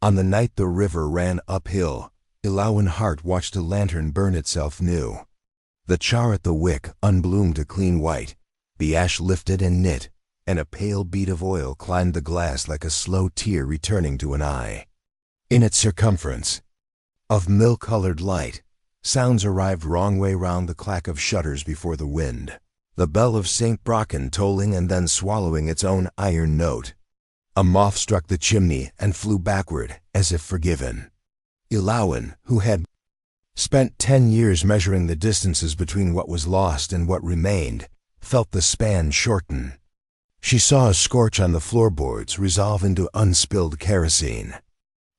On the night the river ran uphill, Ilawan Hart watched a lantern burn itself new. The char at the wick unbloomed a clean white, the ash lifted and knit, and a pale bead of oil climbed the glass like a slow tear returning to an eye. In its circumference of milk-colored light, sounds arrived wrong way round the clack of shutters before the wind, the bell of St. Brocken tolling and then swallowing its own iron note. A moth struck the chimney and flew backward, as if forgiven. Ilawan, who had spent 10 years measuring the distances between what was lost and what remained, felt the span shorten. She saw a scorch on the floorboards resolve into unspilled kerosene.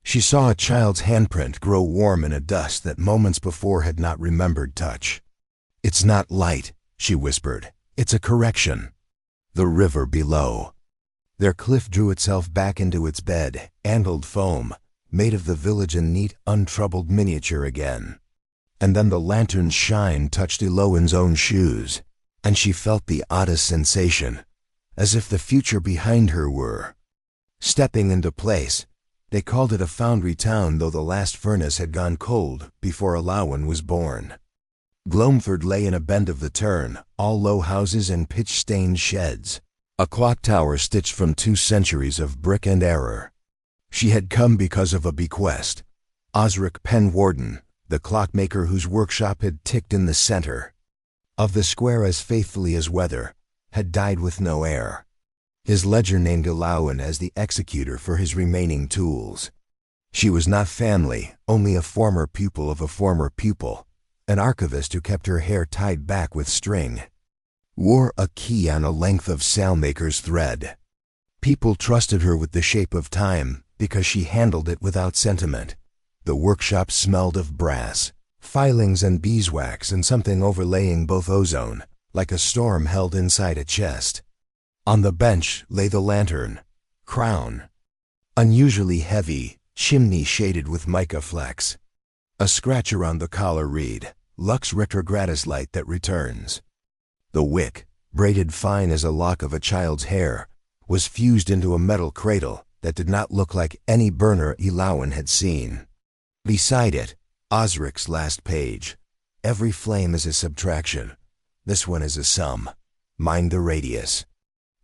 She saw a child's handprint grow warm in a dust that moments before had not remembered touch. "It's not light," she whispered. "It's a correction." The river below. Their cliff drew itself back into its bed, antled foam, made of the village in neat, untroubled miniature again. And then the lantern's shine touched Ilawan's own shoes, and she felt the oddest sensation, as if the future behind her were stepping into place. They called it a foundry town, though the last furnace had gone cold before Ilawan was born. Gloamford lay in a bend of the turn, all low houses and pitch-stained sheds, a clock tower stitched from 2 centuries of brick and error. She had come because of a bequest. Osric Penwarden, the clockmaker whose workshop had ticked in the center of the square as faithfully as weather, had died with no heir. His ledger named Ilawan as the executor for his remaining tools. She was not family, only a former pupil of a former pupil, an archivist who kept her hair tied back with string, wore a key on a length of sailmaker's thread. People trusted her with the shape of time because she handled it without sentiment. The workshop smelled of brass, filings and beeswax and something overlaying both ozone, like a storm held inside a chest. On the bench lay the lantern, crown, unusually heavy, chimney shaded with mica flecks. A scratch around the collar read, "Lux retrogradus light that returns." The wick, braided fine as a lock of a child's hair, was fused into a metal cradle that did not look like any burner Ilawan had seen. Beside it, Osric's last page. "Every flame is a subtraction. This one is a sum. Mind the radius.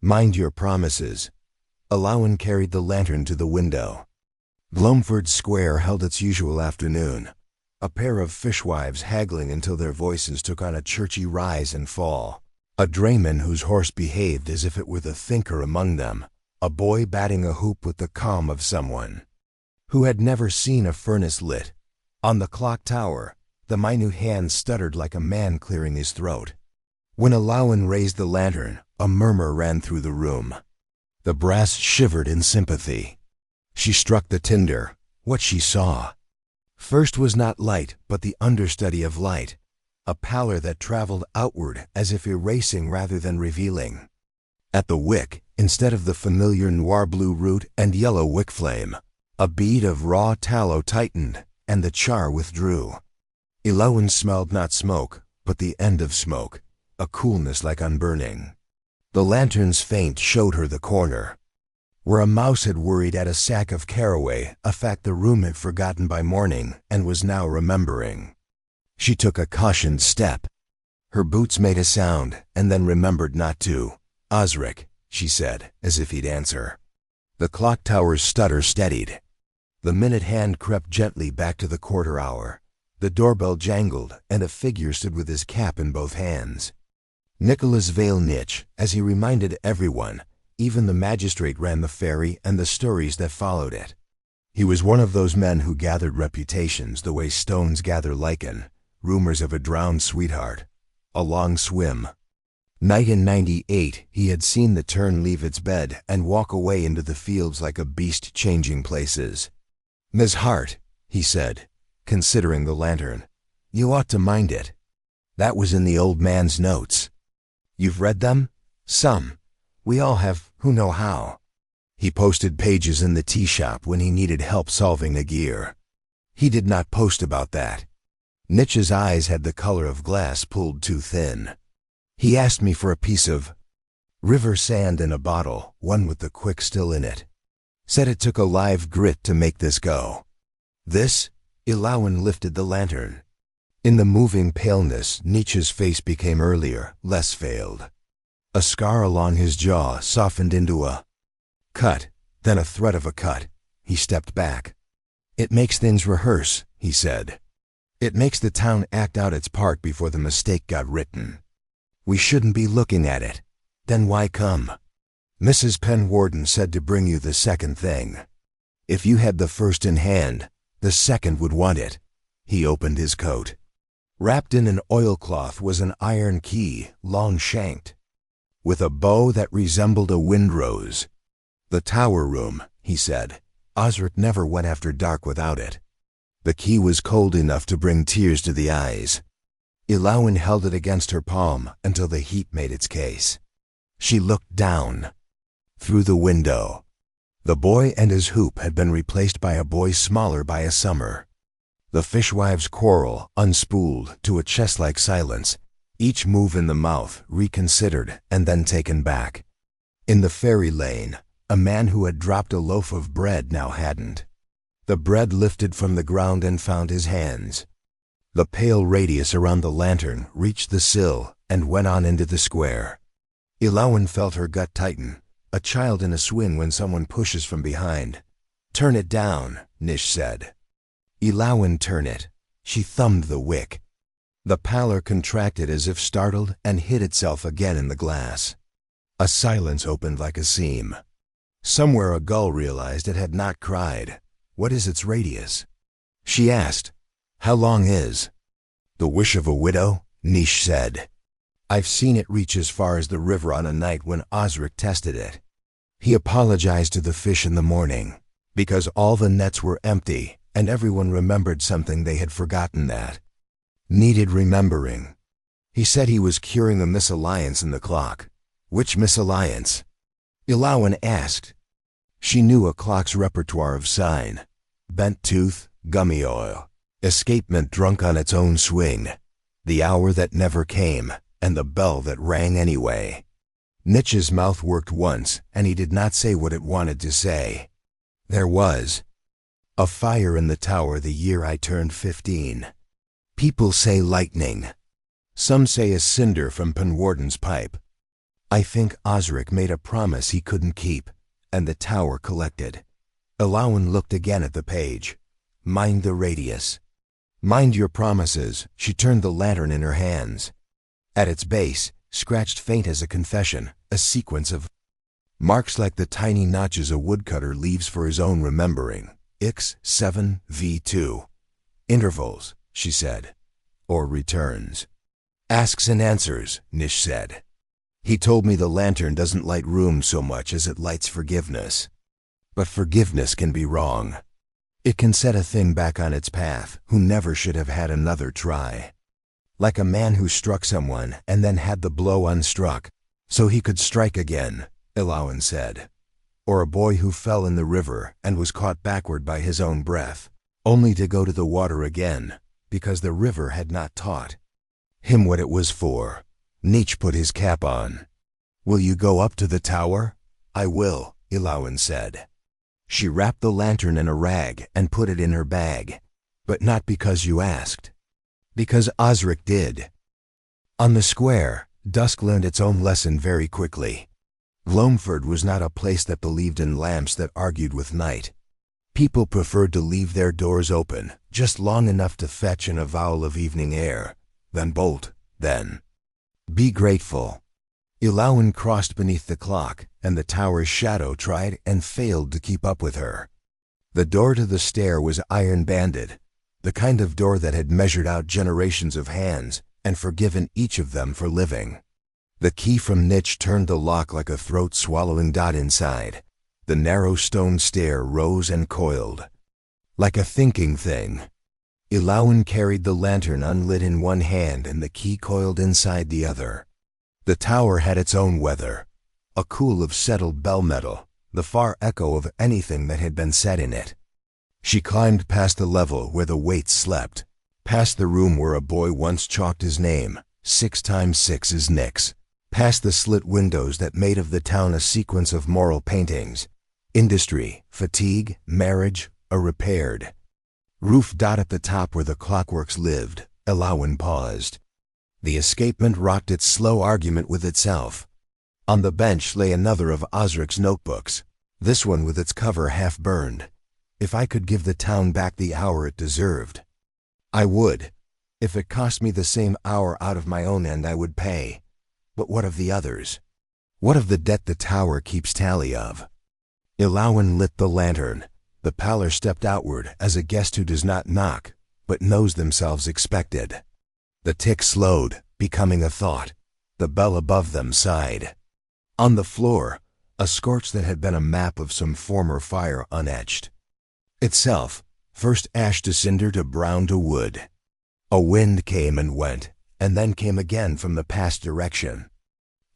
Mind your promises." Ilawan carried the lantern to the window. Gloamford Square held its usual afternoon, a pair of fishwives haggling until their voices took on a churchy rise and fall, a drayman whose horse behaved as if it were the thinker among them, a boy batting a hoop with the calm of someone who had never seen a furnace lit. On the clock tower, the minute hand stuttered like a man clearing his throat. When Ilawan raised the lantern, a murmur ran through the room. The brass shivered in sympathy. She struck the tinder. What she saw first was not light, but the understudy of light, a pallor that traveled outward as if erasing rather than revealing. At the wick, instead of the familiar noir blue root and yellow wick flame, a bead of raw tallow tightened, and the char withdrew. Ilawan smelled not smoke, but the end of smoke, a coolness like unburning. The lantern's faint showed her the corner where a mouse had worried at a sack of caraway, a fact the room had forgotten by morning and was now remembering. She took a cautioned step. Her boots made a sound, and then remembered not to. "Osric," she said, as if he'd answer. The clock tower's stutter steadied. The minute hand crept gently back to the quarter hour. The doorbell jangled, and a figure stood with his cap in both hands. Nicholas Vale Nitch, as he reminded everyone. Even the magistrate ran the ferry and the stories that followed it. He was one of those men who gathered reputations the way stones gather lichen, rumors of a drowned sweetheart, a long swim. Night in '98, he had seen the tern leave its bed and walk away into the fields like a beast changing places. "Miss Hart," he said, considering the lantern, "you ought to mind it." That was in the old man's notes. "You've read them?" "Some. We all have, who know how." He posted pages in the tea shop when he needed help solving a gear. He did not post about that. Nitch's eyes had the color of glass pulled too thin. "He asked me for a piece of river sand in a bottle, one with the quick still in it. Said it took a live grit to make this go. This? Ilawan lifted the lantern. In the moving paleness, Nietzsche's face became earlier, less veiled. A scar along his jaw softened into a cut, then a threat of a cut. He stepped back. It makes things rehearse, he said. It makes the town act out its part before the mistake got written. We shouldn't be looking at it. Then why come? Mrs. Penwarden said to bring you the second thing. If you had the first in hand, the second would want it. He opened his coat. Wrapped in an oilcloth was an iron key, long-shanked, with a bow that resembled a windrose. The tower room, he said. Osric never went after dark without it. The key was cold enough to bring tears to the eyes. Ilawan held it against her palm until the heat made its case. She looked down. Through the window. The boy and his hoop had been replaced by a boy smaller by a summer. The fishwives' quarrel unspooled to a chess-like silence, each move in the mouth reconsidered and then taken back. In the fairy lane, a man who had dropped a loaf of bread now hadn't. The bread lifted from the ground and found his hands. The pale radius around the lantern reached the sill and went on into the square. Ilawan felt her gut tighten, a child in a swing when someone pushes from behind. Turn it down, Nish said. Ilawan, turn it. She thumbed the wick. The pallor contracted as if startled and hid itself again in the glass. A silence opened like a seam. Somewhere a gull realized it had not cried. What is its radius? She asked. How long is? The wish of a widow, Nish said. I've seen it reach as far as the river on a night when Osric tested it. He apologized to the fish in the morning, because all the nets were empty and everyone remembered something they had forgotten that needed remembering. He said he was curing a misalliance in the clock. Which misalliance? Ilawan asked. She knew a clock's repertoire of sign. Bent tooth, gummy oil, escapement drunk on its own swing, the hour that never came, and the bell that rang anyway. Nietzsche's mouth worked once, and he did not say what it wanted to say. There was a fire in the tower the year I turned 15. People say lightning. Some say a cinder from Penwarden's pipe. I think Osric made a promise he couldn't keep, and the tower collected. Ilawan looked again at the page. Mind the radius. Mind your promises. She turned the lantern in her hands. At its base, scratched faint as a confession, a sequence of marks like the tiny notches a woodcutter leaves for his own remembering. Ix 7 V2. Intervals, she said. Or returns. Asks and answers, Nish said. He told me the lantern doesn't light rooms so much as it lights forgiveness. But forgiveness can be wrong. It can set a thing back on its path who never should have had another try. Like a man who struck someone and then had the blow unstruck, so he could strike again, Ilawan said. Or a boy who fell in the river and was caught backward by his own breath, only to go to the water again, because the river had not taught him what it was for. Nietzsche put his cap on. Will you go up to the tower? I will, Ilawan said. She wrapped the lantern in a rag and put it in her bag. But not because you asked. Because Osric did. On the square, dusk learned its own lesson very quickly. Gloamford was not a place that believed in lamps that argued with night. People preferred to leave their doors open, just long enough to fetch an avowal of evening air, then bolt, then be grateful. Ilawan crossed beneath the clock, and the tower's shadow tried and failed to keep up with her. The door to the stair was iron-banded, the kind of door that had measured out generations of hands and forgiven each of them for living. The key from Nietzsche turned the lock like a throat-swallowing dot inside. The narrow stone stair rose and coiled. Like a thinking thing. Ilawan carried the lantern unlit in one hand and the key coiled inside the other. The tower had its own weather. A cool of settled bell metal, the far echo of anything that had been said in it. She climbed past the level where the waits slept, past the room where a boy once chalked his name, 6 times 6 is Nick's, past the slit windows that made of the town a sequence of moral paintings, Industry, fatigue, marriage, a repaired roof. At the top where the clockworks lived, Illawen paused. The escapement rocked its slow argument with itself. On the bench lay another of Osric's notebooks, this one with its cover half burned. If I could give the town back the hour it deserved, I would. If it cost me the same hour out of my own end, I would pay. But what of the others? What of the debt the tower keeps tally of? Illawen lit the lantern. The pallor stepped outward as a guest who does not knock, but knows themselves expected. The tick slowed, becoming a thought. The bell above them sighed. On the floor, a scorch that had been a map of some former fire unetched. Itself, first ash to cinder to brown to wood. A wind came and went, and then came again from the past direction.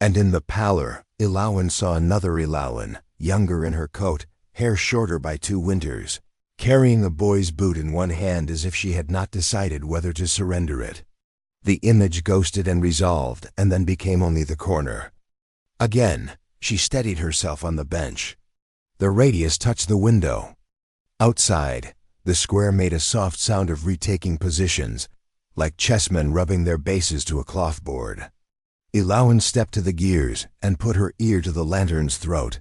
And in the pallor, Illawen saw another Illawen, younger in her coat, hair shorter by 2 winters, carrying a boy's boot in one hand as if she had not decided whether to surrender it. The image ghosted and resolved, and then became only the corner. Again, she steadied herself on the bench. The radius touched the window. Outside, the square made a soft sound of retaking positions, like chessmen rubbing their bases to a cloth board. Illawen stepped to the gears and put her ear to the lantern's throat.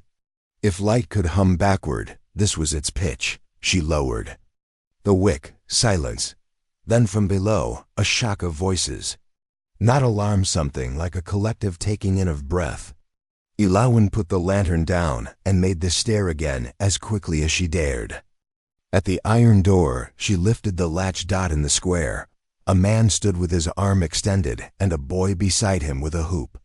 If light could hum backward, this was its pitch. She lowered. The wick, silence. Then from below, a shock of voices. Not alarm, something like a collective taking in of breath. Illawen put the lantern down and made the stair again as quickly as she dared. At the iron door, she lifted the latch. In the square, a man stood with his arm extended and a boy beside him with a hoop.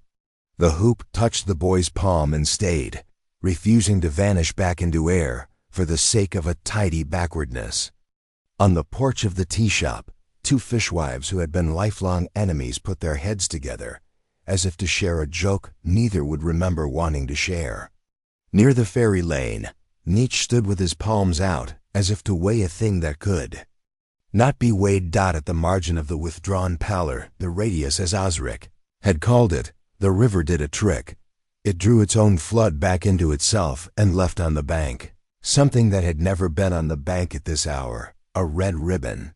The hoop touched the boy's palm and stayed, refusing to vanish back into air for the sake of a tidy backwardness. On the porch of the tea shop, 2 fishwives who had been lifelong enemies put their heads together, as if to share a joke neither would remember wanting to share. Near the ferry lane, Nietzsche stood with his palms out, as if to weigh a thing that could not be weighed. At the margin of the withdrawn pallor, the radius, as Osric had called it, the river did a trick. It drew its own flood back into itself and left on the bank something that had never been on the bank at this hour, a red ribbon.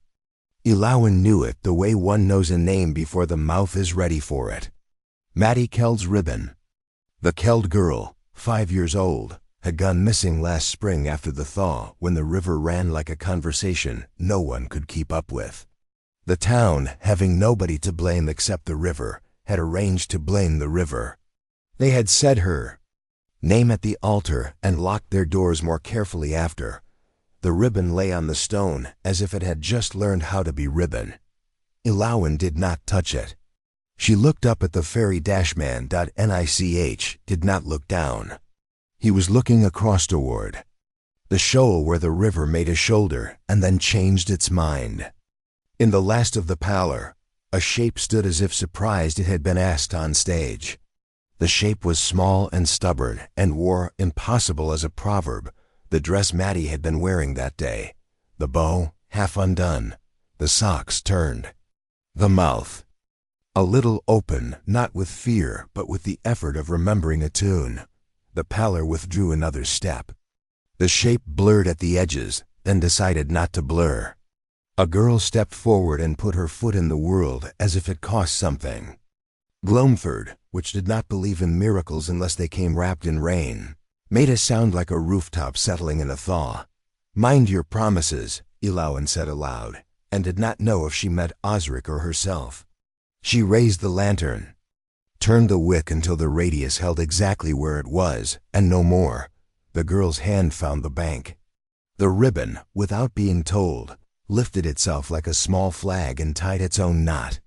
Illawen knew it the way one knows a name before the mouth is ready for it. Maddie Keld's ribbon. The Keld girl, 5 years old, had gone missing last spring after the thaw, when the river ran like a conversation no one could keep up with. The town, having nobody to blame except the river, had arranged to blame the river. They had said her name at the altar and locked their doors more carefully after. The ribbon lay on the stone as if it had just learned how to be ribbon. Illawen did not touch it. She looked up at the ferry dashman. Nich did not look down. He was looking across toward the shoal where the river made a shoulder and then changed its mind. In the last of the pallor, a shape stood as if surprised it had been asked on stage. The shape was small and stubborn and wore, impossible as a proverb, the dress Maddie had been wearing that day, the bow half undone, the socks turned, the mouth a little open, not with fear but with the effort of remembering a tune. The pallor withdrew another step. The shape blurred at the edges, then decided not to blur. A girl stepped forward and put her foot in the world as if it cost something. Gloamford, which did not believe in miracles unless they came wrapped in rain, made a sound like a rooftop settling in a thaw. "Mind your promises," Illawen said aloud, and did not know if she meant Osric or herself. She raised the lantern, turned the wick until the radius held exactly where it was, and no more. The girl's hand found the bank. The ribbon, without being told, lifted itself like a small flag and tied its own knot.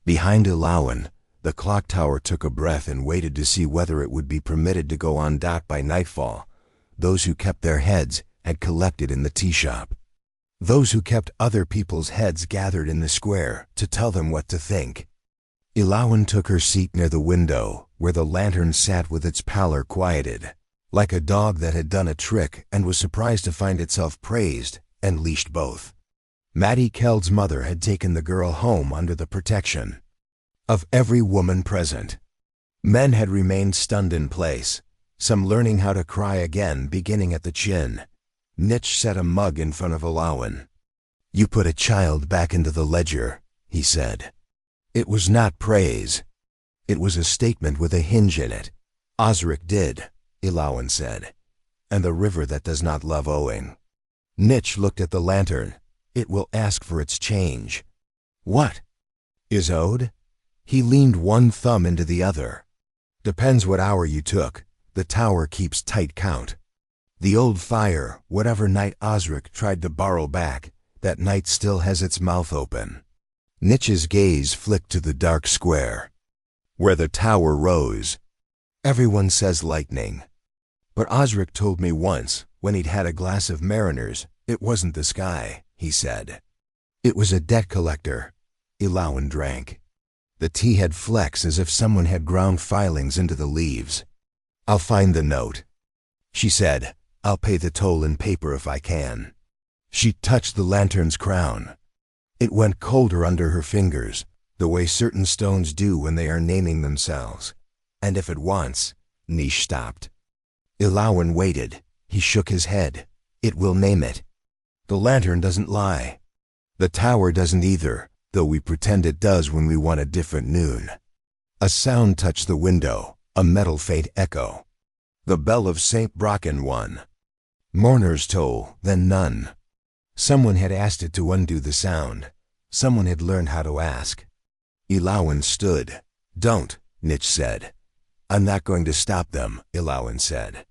Behind Illawen, the clock tower took a breath and waited to see whether it would be permitted to go on. By nightfall, those who kept their heads had collected in the tea shop. Those who kept other people's heads gathered in the square to tell them what to think. Illawen took her seat near the window, where the lantern sat with its pallor quieted, like a dog that had done a trick and was surprised to find itself praised, and leashed both. Maddie Keld's mother had taken the girl home under the protection of every woman present. Men had remained stunned in place. some learning how to cry again beginning at the chin. Nitch set a mug in front of Ilawan. "You put a child back into the ledger," he said. It was not praise. It was a statement with a hinge in it. "Osric did," Ilawan said, "and the river that does not love owing." Nitch looked at the lantern. "It will ask for its change." "What is owed?" He leaned one thumb into the other. "Depends what hour you took. The tower keeps tight count. The old fire, whatever night Osric tried to borrow back, that night still has its mouth open." Nitch's gaze flicked to the dark square, where the tower rose. "Everyone says lightning. But Osric told me once, when he'd had a glass of Mariner's, it wasn't the sky," he said. "It was a debt collector." Ilawan drank. The tea had flecks as if someone had ground filings into the leaves. "I'll find the note," she said. "I'll pay the toll in paper if I can." She touched the lantern's crown. It went colder under her fingers, the way certain stones do when they are naming themselves. "And if it wants—" Nish stopped. Ilawan waited. He shook his head. "It will name it. The lantern doesn't lie. The tower doesn't either, though we pretend it does when we want a different noon." A sound touched the window, a metal faint echo. The bell of St. Brocken one. Mourner's toll, then none. Someone had asked it to undo the sound. Someone had learned how to ask. Ilawan stood. "Don't," Nitch said. "I'm not going to stop them," Ilawan said.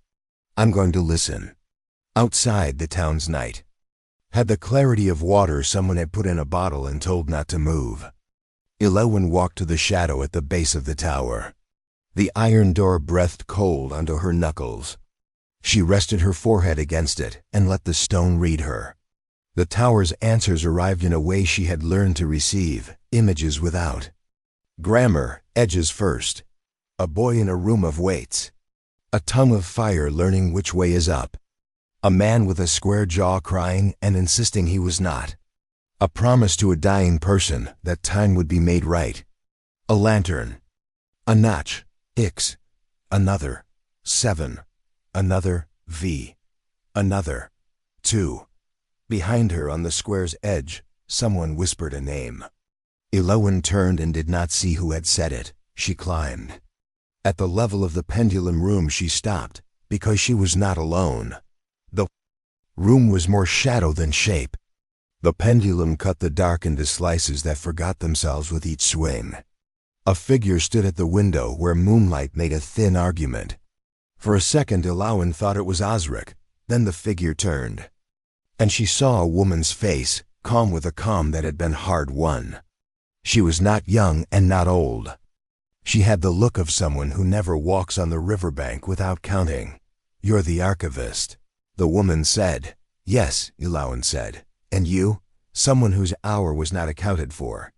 "I'm going to listen." Outside, the town's night had the clarity of water someone had put in a bottle and told not to move. Ilawan walked to the shadow at the base of the tower. The iron door breathed cold onto her knuckles. She rested her forehead against it and let the stone read her. The tower's answers arrived in a way she had learned to receive, images without. Grammar, edges first. A boy in a room of weights. A tongue of fire learning which way is up. A man with a square jaw crying and insisting he was not. A promise to a dying person that time would be made right. A lantern. A notch, X. Another, 7. Another, V. Another, 2. Behind her on the square's edge, someone whispered a name. Ilawan turned and did not see who had said it. She climbed. At the level of the pendulum room she stopped, because she was not alone. The room was more shadow than shape. The pendulum cut the dark into slices that forgot themselves with each swing. A figure stood at the window where moonlight made a thin argument. For a second Ilawan thought it was Osric, then the figure turned. And she saw a woman's face, calm with a calm that had been hard won. She was not young and not old. She had the look of someone who never walks on the riverbank without counting. "You're the archivist," the woman said. "Yes," Ilawan said. "And you?" "Someone whose hour was not accounted for."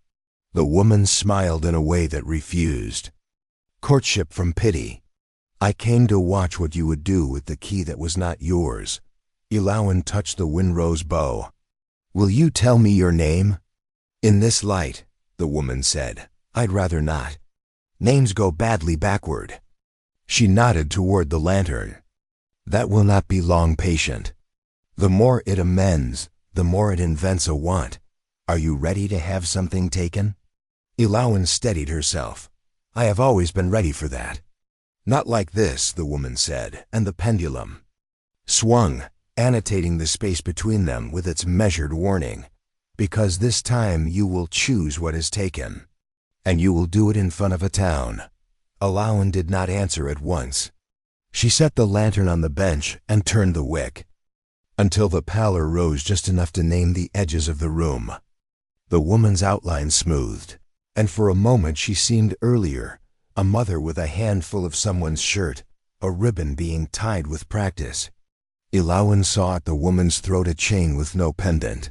The woman smiled in a way that refused. "Courtship from pity. I came to watch what you would do with the key that was not yours." Ilawan touched the windrose bow. "Will you tell me your name?" "In this light," the woman said. "I'd rather not. Names go badly backward." She nodded toward the lantern. "That will not be long patient. The more it amends, the more it invents a want. Are you ready to have something taken?" Ilawan steadied herself. "I have always been ready for that." "Not like this," the woman said, and the pendulum swung, annotating the space between them with its measured warning. "Because this time you will choose what is taken. And you will do it in front of a town." Ilawan did not answer at once. She set the lantern on the bench and turned the wick, until the pallor rose just enough to name the edges of the room. The woman's outline smoothed, and for a moment she seemed earlier, a mother with a handful of someone's shirt, a ribbon being tied with practice. Ilawan saw at the woman's throat a chain with no pendant.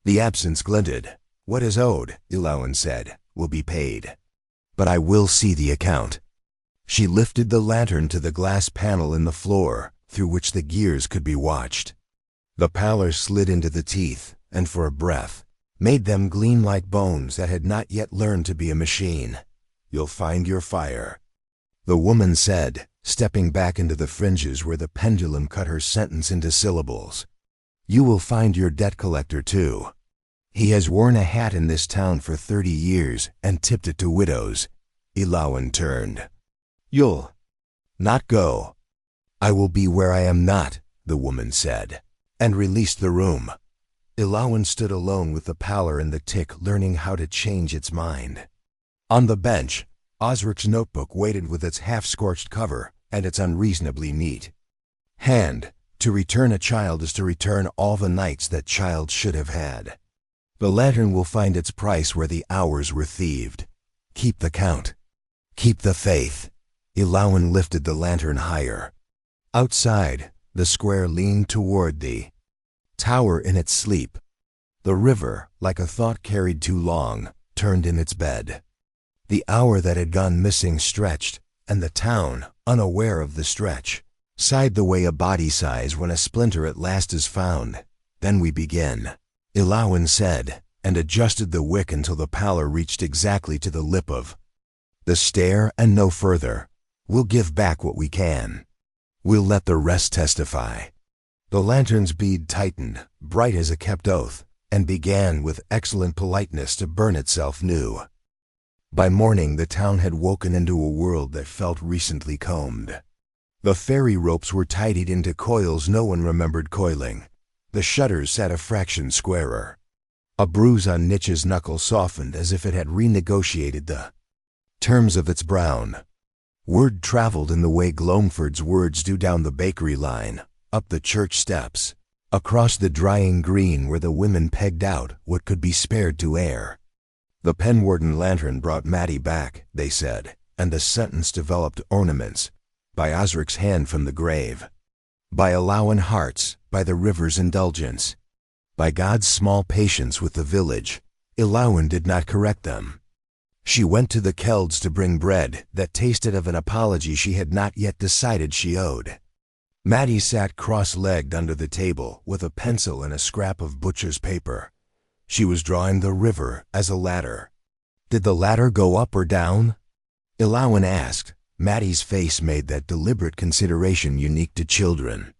The absence glinted. "What is owed," Ilawan said, "will be paid. But I will see the account." She lifted the lantern to the glass panel in the floor, through which the gears could be watched. The pallor slid into the teeth, and for a breath, made them gleam like bones that had not yet learned to be a machine. "You'll find your fire," the woman said, stepping back into the fringes where the pendulum cut her sentence into syllables. "You will find your debt collector too. He has worn a hat in this town for 30 years and tipped it to widows." Ilawan turned. "You'll not go." "I will be where I am not," the woman said, and released the room. Ilawan stood alone with the pallor and the tick, learning how to change its mind. On the bench, Osric's notebook waited with its half-scorched cover and its unreasonably neat hand. To return a child is to return all the nights that child should have had. The lantern will find its price where the hours were thieved. Keep the count. Keep the faith. Ilawan lifted the lantern higher. Outside, the square leaned toward the tower in its sleep. The river, like a thought carried too long, turned in its bed. The hour that had gone missing stretched, and the town, unaware of the stretch, sighed the way a body sighs when a splinter at last is found. "Then we begin," Ilawan said, and adjusted the wick until the pallor reached exactly to the lip of the stair and no further. "We'll give back what we can. We'll let the rest testify." The lantern's bead tightened, bright as a kept oath, and began with excellent politeness to burn itself new. By morning the town had woken into a world that felt recently combed. The ferry ropes were tidied into coils no one remembered coiling. The shutters sat a fraction squarer. A bruise on Nich's knuckle softened as if it had renegotiated the terms of its brown. Word traveled in the way Gloamford's words do down the bakery line, up the church steps, across the drying green where the women pegged out what could be spared to air. "The Penwarden lantern brought Maddie back," they said, and the sentence developed ornaments. "By Osric's hand from the grave. By Ilawan hearts, by the river's indulgence. By God's small patience with the village." Ilawan did not correct them. She went to the Kelds to bring bread that tasted of an apology she had not yet decided she owed. Maddie sat cross-legged under the table with a pencil and a scrap of butcher's paper. She was drawing the river as a ladder. "Did the ladder go up or down?" Ilawan asked. Maddie's face made that deliberate consideration unique to children,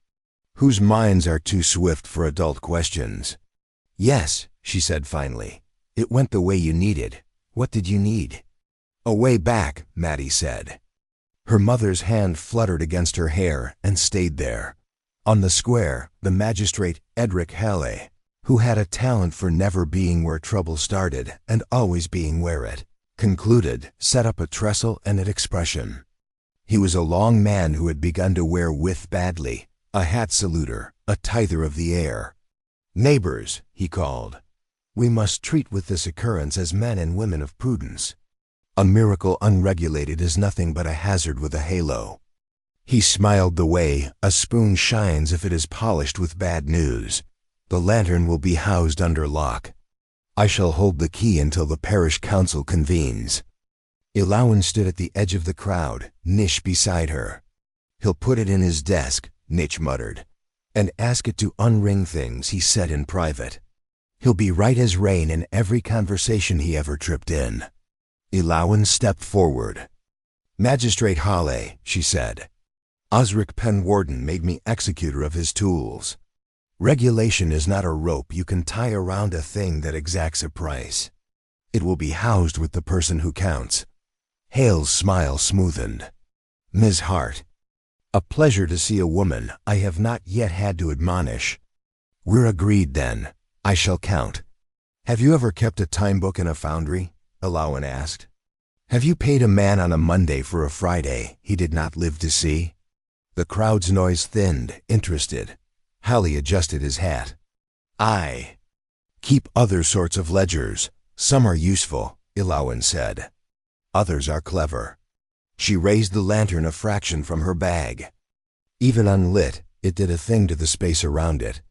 whose minds are too swift for adult questions. "Yes," she said finally. "It went the way you needed. What did you need?" "A way back," Maddie said. Her mother's hand fluttered against her hair and stayed there. On the square, the magistrate, Edric Halle, who had a talent for never being where trouble started and always being where it concluded, set up a trestle and an expression. He was a long man who had begun to wear with badly, a hat saluter, a tither of the air. "Neighbors," he called, "we must treat with this occurrence as men and women of prudence. A miracle unregulated is nothing but a hazard with a halo." He smiled the way a spoon shines if it is polished with bad news. "The lantern will be housed under lock. I shall hold the key until the parish council convenes." Ilawan stood at the edge of the crowd, Nish beside her. "He'll put it in his desk," Nish muttered, "and ask it to unring things he said in private. He'll be right as rain in every conversation he ever tripped in." Ilawan stepped forward. "Magistrate Halle," she said, "Osric Penwarden made me executor of his tools. Regulation is not a rope you can tie around a thing that exacts a price. It will be housed with the person who counts." Hale's smile smoothened. "Ms. Hart, a pleasure to see a woman I have not yet had to admonish." "We're agreed then. I shall count." "Have you ever kept a time book in a foundry?" Ilawan asked. "Have you paid a man on a Monday for a Friday he did not live to see?" The crowd's noise thinned, interested. Halle adjusted his hat. "I keep other sorts of ledgers. Some are useful," Ilawan said. "Others are clever." She raised the lantern a fraction from her bag. Even unlit, it did a thing to the space around it.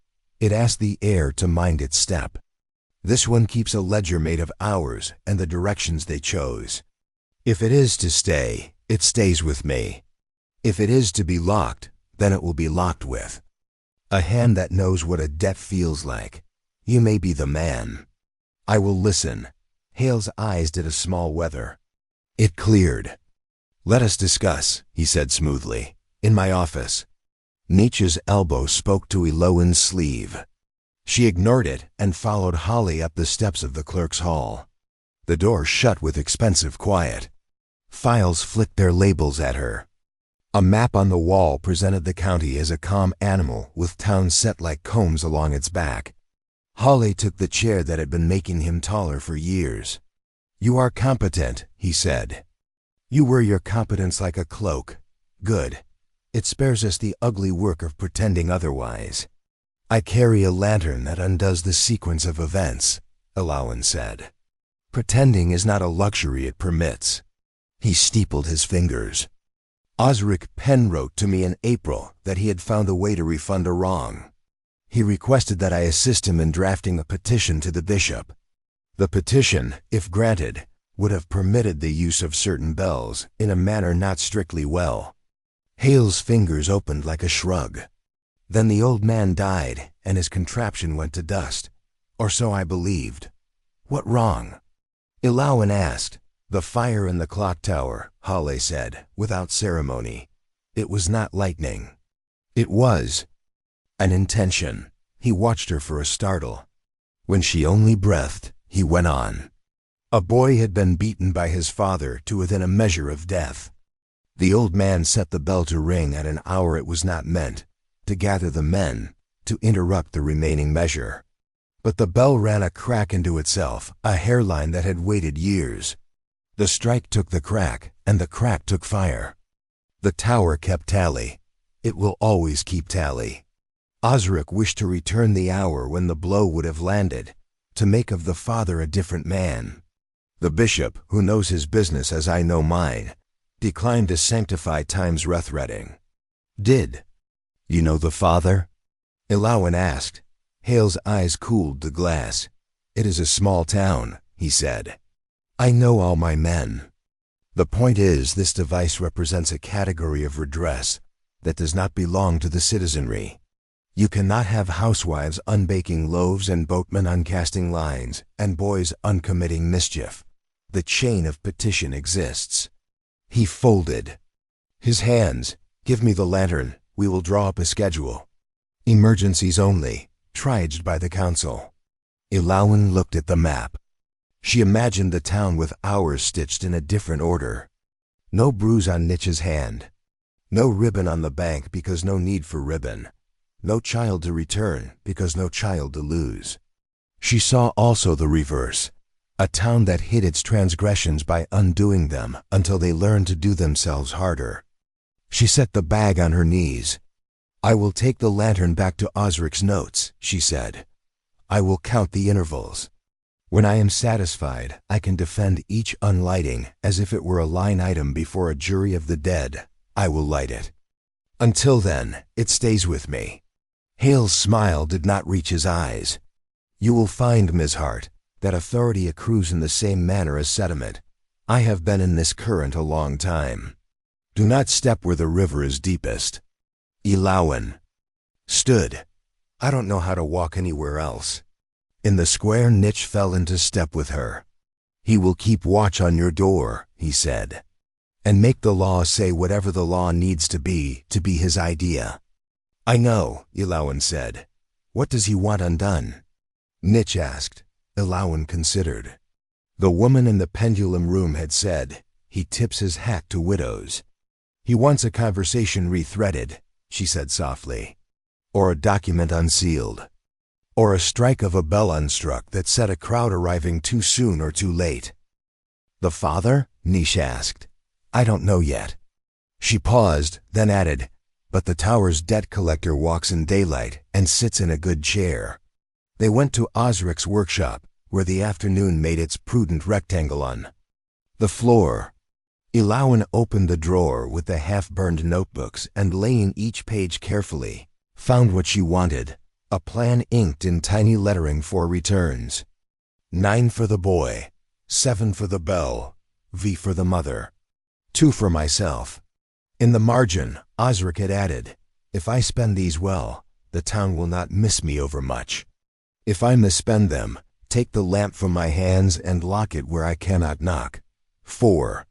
It asked the air to mind its step. "This one keeps a ledger made of hours and the directions they chose. If it is to stay, it stays with me. If it is to be locked, then it will be locked with a hand that knows what a debt feels like. You may be the man. I will listen." Hale's eyes did a small weather. It cleared. Let us discuss, he said smoothly. In my office. Nietzsche's elbow spoke to Eloan's sleeve. She ignored it and followed Holly up the steps of the clerk's hall. The door shut with expensive quiet. Files flicked their labels at her. A map on the wall presented the county as a calm animal with towns set like combs along its back. Holly took the chair that had been making him taller for years. You are competent, he said. You wear your competence like a cloak. Good. It spares us the ugly work of pretending otherwise. I carry a lantern that undoes the sequence of events, Eloan said. Pretending is not a luxury it permits. He steepled his fingers. Osric Penn wrote to me in April that he had found a way to refund a wrong. He requested that I assist him in drafting a petition to the bishop. The petition, if granted, would have permitted the use of certain bells in a manner not strictly well. Hale's fingers opened like a shrug. Then the old man died, and his contraption went to dust. Or so I believed. What wrong? Eloan asked. The fire in the clock tower, Holly said, without ceremony. It was not lightning. It was an intention. He watched her for a startle. When she only breathed, he went on. A boy had been beaten by his father to within a measure of death. The old man set the bell to ring at an hour it was not meant, to gather the men, to interrupt the remaining measure. But the bell ran a crack into itself, a hairline that had waited years. The strike took the crack, and the crack took fire. The tower kept tally. It will always keep tally. Osric wished to return the hour when the blow would have landed, to make of the father a different man. The bishop, who knows his business as I know mine, declined to sanctify time's rethreading. Did you know the father? Eloan asked. Hale's eyes cooled the glass. It is a small town, he said. I know all my men. The point is, this device represents a category of redress that does not belong to the citizenry. You cannot have housewives unbaking loaves and boatmen uncasting lines and boys uncommitting mischief. The chain of petition exists. He folded his hands. Give me the lantern. We will draw up a schedule. Emergencies only, triaged by the council. Eloan looked at the map. She imagined the town with hours stitched in a different order. No bruise on Nietzsche's hand. No ribbon on the bank because no need for ribbon. No child to return because no child to lose. She saw also the reverse. A town that hid its transgressions by undoing them until they learned to do themselves harder. She set the bag on her knees. I will take the lantern back to Osric's notes, she said. I will count the intervals. When I am satisfied, I can defend each unlighting as if it were a line item before a jury of the dead. I will light it. Until then, it stays with me. Hale's smile did not reach his eyes. You will find, Ms. Hart, that authority accrues in the same manner as sediment. I have been in this current a long time. Do not step where the river is deepest. Eloan stood. I don't know how to walk anywhere else. In the square, Nietzsche fell into step with her. He will keep watch on your door, he said, and make the law say whatever the law needs to be his idea. I know, Eloan said. What does he want undone? Nietzsche asked. Eloan considered. The woman in the pendulum room had said, he tips his hat to widows. He wants a conversation rethreaded, she said softly, or a document unsealed, or a strike of a bell unstruck that set a crowd arriving too soon or too late. The father? Nietzsche asked. I don't know yet. She paused, then added, but the tower's debt collector walks in daylight and sits in a good chair. They went to Osric's workshop, where the afternoon made its prudent rectangle on the floor. Eloan opened the drawer with the half-burned notebooks and, laying each page carefully, found what she wanted, a plan inked in tiny lettering for returns. 9 for the boy, 7 for the bell, V for the mother, 2 for myself. In the margin, Osric had added, if I spend these well, the town will not miss me overmuch. If I misspend them, take the lamp from my hands and lock it where I cannot knock. 4.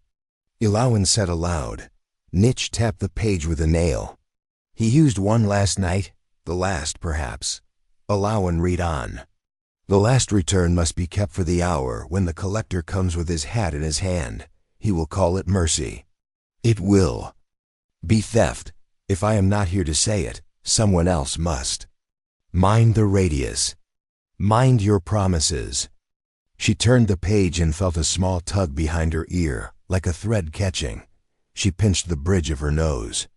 Ilawan said aloud. Nitch tapped the page with a nail. He used one last night, the last perhaps. Ilawan read on. The last return must be kept for the hour when the collector comes with his hat in his hand. He will call it mercy. It will be theft. If I am not here to say it, someone else must. Mind the radius. Mind your promises. She turned the page and felt a small tug behind her ear, like a thread catching. She pinched the bridge of her nose.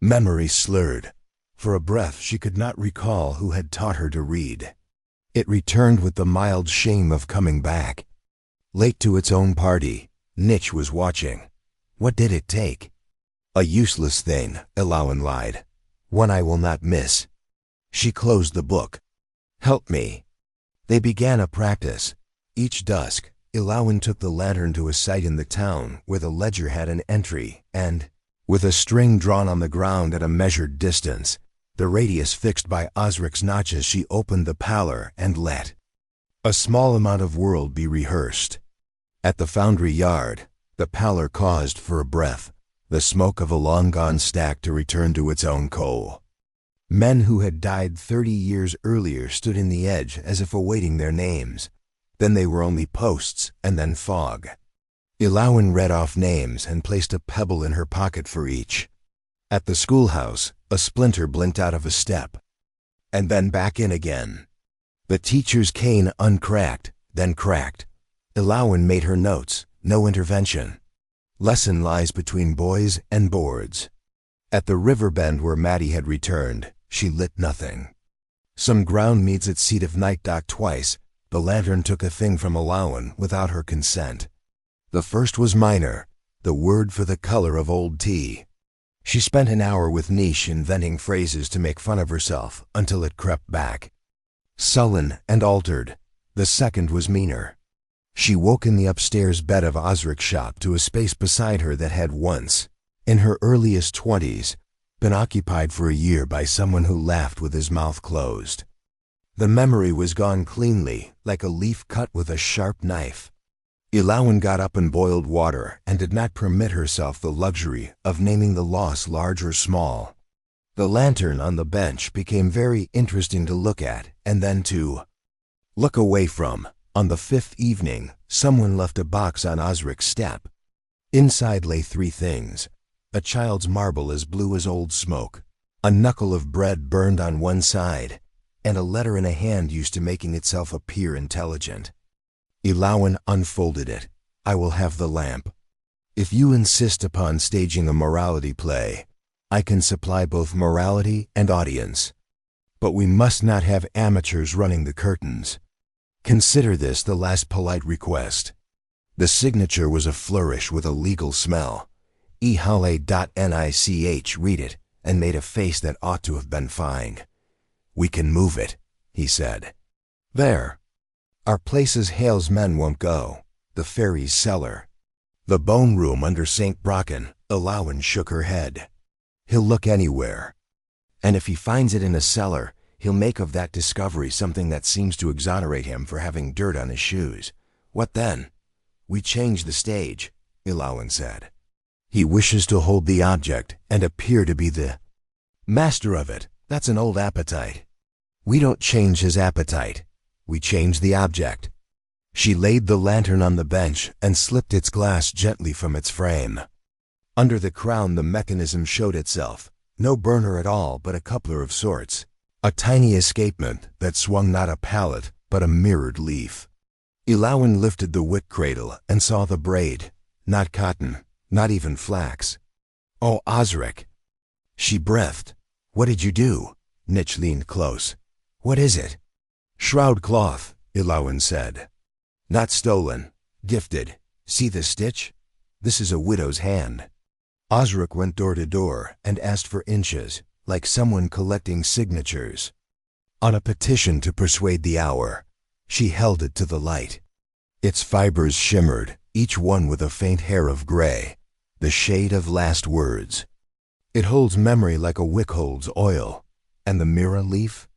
Memory slurred. For a breath she could not recall who had taught her to read. It returned with the mild shame of coming back. Late to its own party, Nitch was watching. What did it take? A useless thing, Ilawan lied. One I will not miss. She closed the book. Help me. They began a practice. Each dusk, Ilawan took the lantern to a site in the town where the ledger had an entry, and, with a string drawn on the ground at a measured distance, the radius fixed by Osric's notches, she opened the pallor and let a small amount of world be rehearsed. At the foundry yard, the pallor caused for a breath the smoke of a long-gone stack to return to its own coal. Men who had died 30 years earlier stood in the edge as if awaiting their names. Then they were only posts, and then fog. Ilawan read off names and placed a pebble in her pocket for each. At the schoolhouse, a splinter blinked out of a step, and then back in again. The teacher's cane uncracked, then cracked. Ilawan made her notes, no intervention. Lesson lies between boys and boards. At the river bend where Maddie had returned, she lit nothing. Some ground meads at seat of night dock twice. The lantern took a thing from Ilawan without her consent. The first was minor, the word for the color of old tea. She spent an hour with Niche inventing phrases to make fun of herself until it crept back. Sullen and altered, the second was meaner. She woke in the upstairs bed of Osric's shop to a space beside her that had once, in her earliest 20s, been occupied for a year by someone who laughed with his mouth closed. The memory was gone cleanly, like a leaf cut with a sharp knife. Ilawan got up and boiled water and did not permit herself the luxury of naming the loss large or small. The lantern on the bench became very interesting to look at and then to look away from. On the 5th evening, someone left a box on Osric's step. Inside lay 3 things: a child's marble as blue as old smoke, a knuckle of bread burned on one side, and a letter in a hand used to making itself appear intelligent. Ilawan unfolded it. I will have the lamp. If you insist upon staging a morality play, I can supply both morality and audience. But we must not have amateurs running the curtains. Consider this the last polite request. The signature was a flourish with a legal smell. Ihale.nich read it and made a face that ought to have been fine. We can move it, he said. There. Our places Hale's men won't go. The ferry's cellar. The bone room under St. Brocken. Ilawan shook her head. He'll look anywhere. And if he finds it in a cellar, he'll make of that discovery something that seems to exonerate him for having dirt on his shoes. What then? We change the stage, Ilawan said. He wishes to hold the object and appear to be the master of it. That's an old appetite. We don't change his appetite. We change the object. She laid the lantern on the bench and slipped its glass gently from its frame. Under the crown the mechanism showed itself. No burner at all, but a coupler of sorts. A tiny escapement that swung not a pallet, but a mirrored leaf. Ilawan lifted the wick cradle and saw the braid. Not cotton, not even flax. Oh, Osric! She breathed. What did you do? Nitch leaned close. What is it? Shroud cloth, Ilawan said. Not stolen. Gifted. See the stitch? This is a widow's hand. Osric went door to door and asked for inches, like someone collecting signatures. On a petition to persuade the hour, she held it to the light. Its fibers shimmered, each one with a faint hair of gray, the shade of last words. It holds memory like a wick holds oil. And the mirror leaf?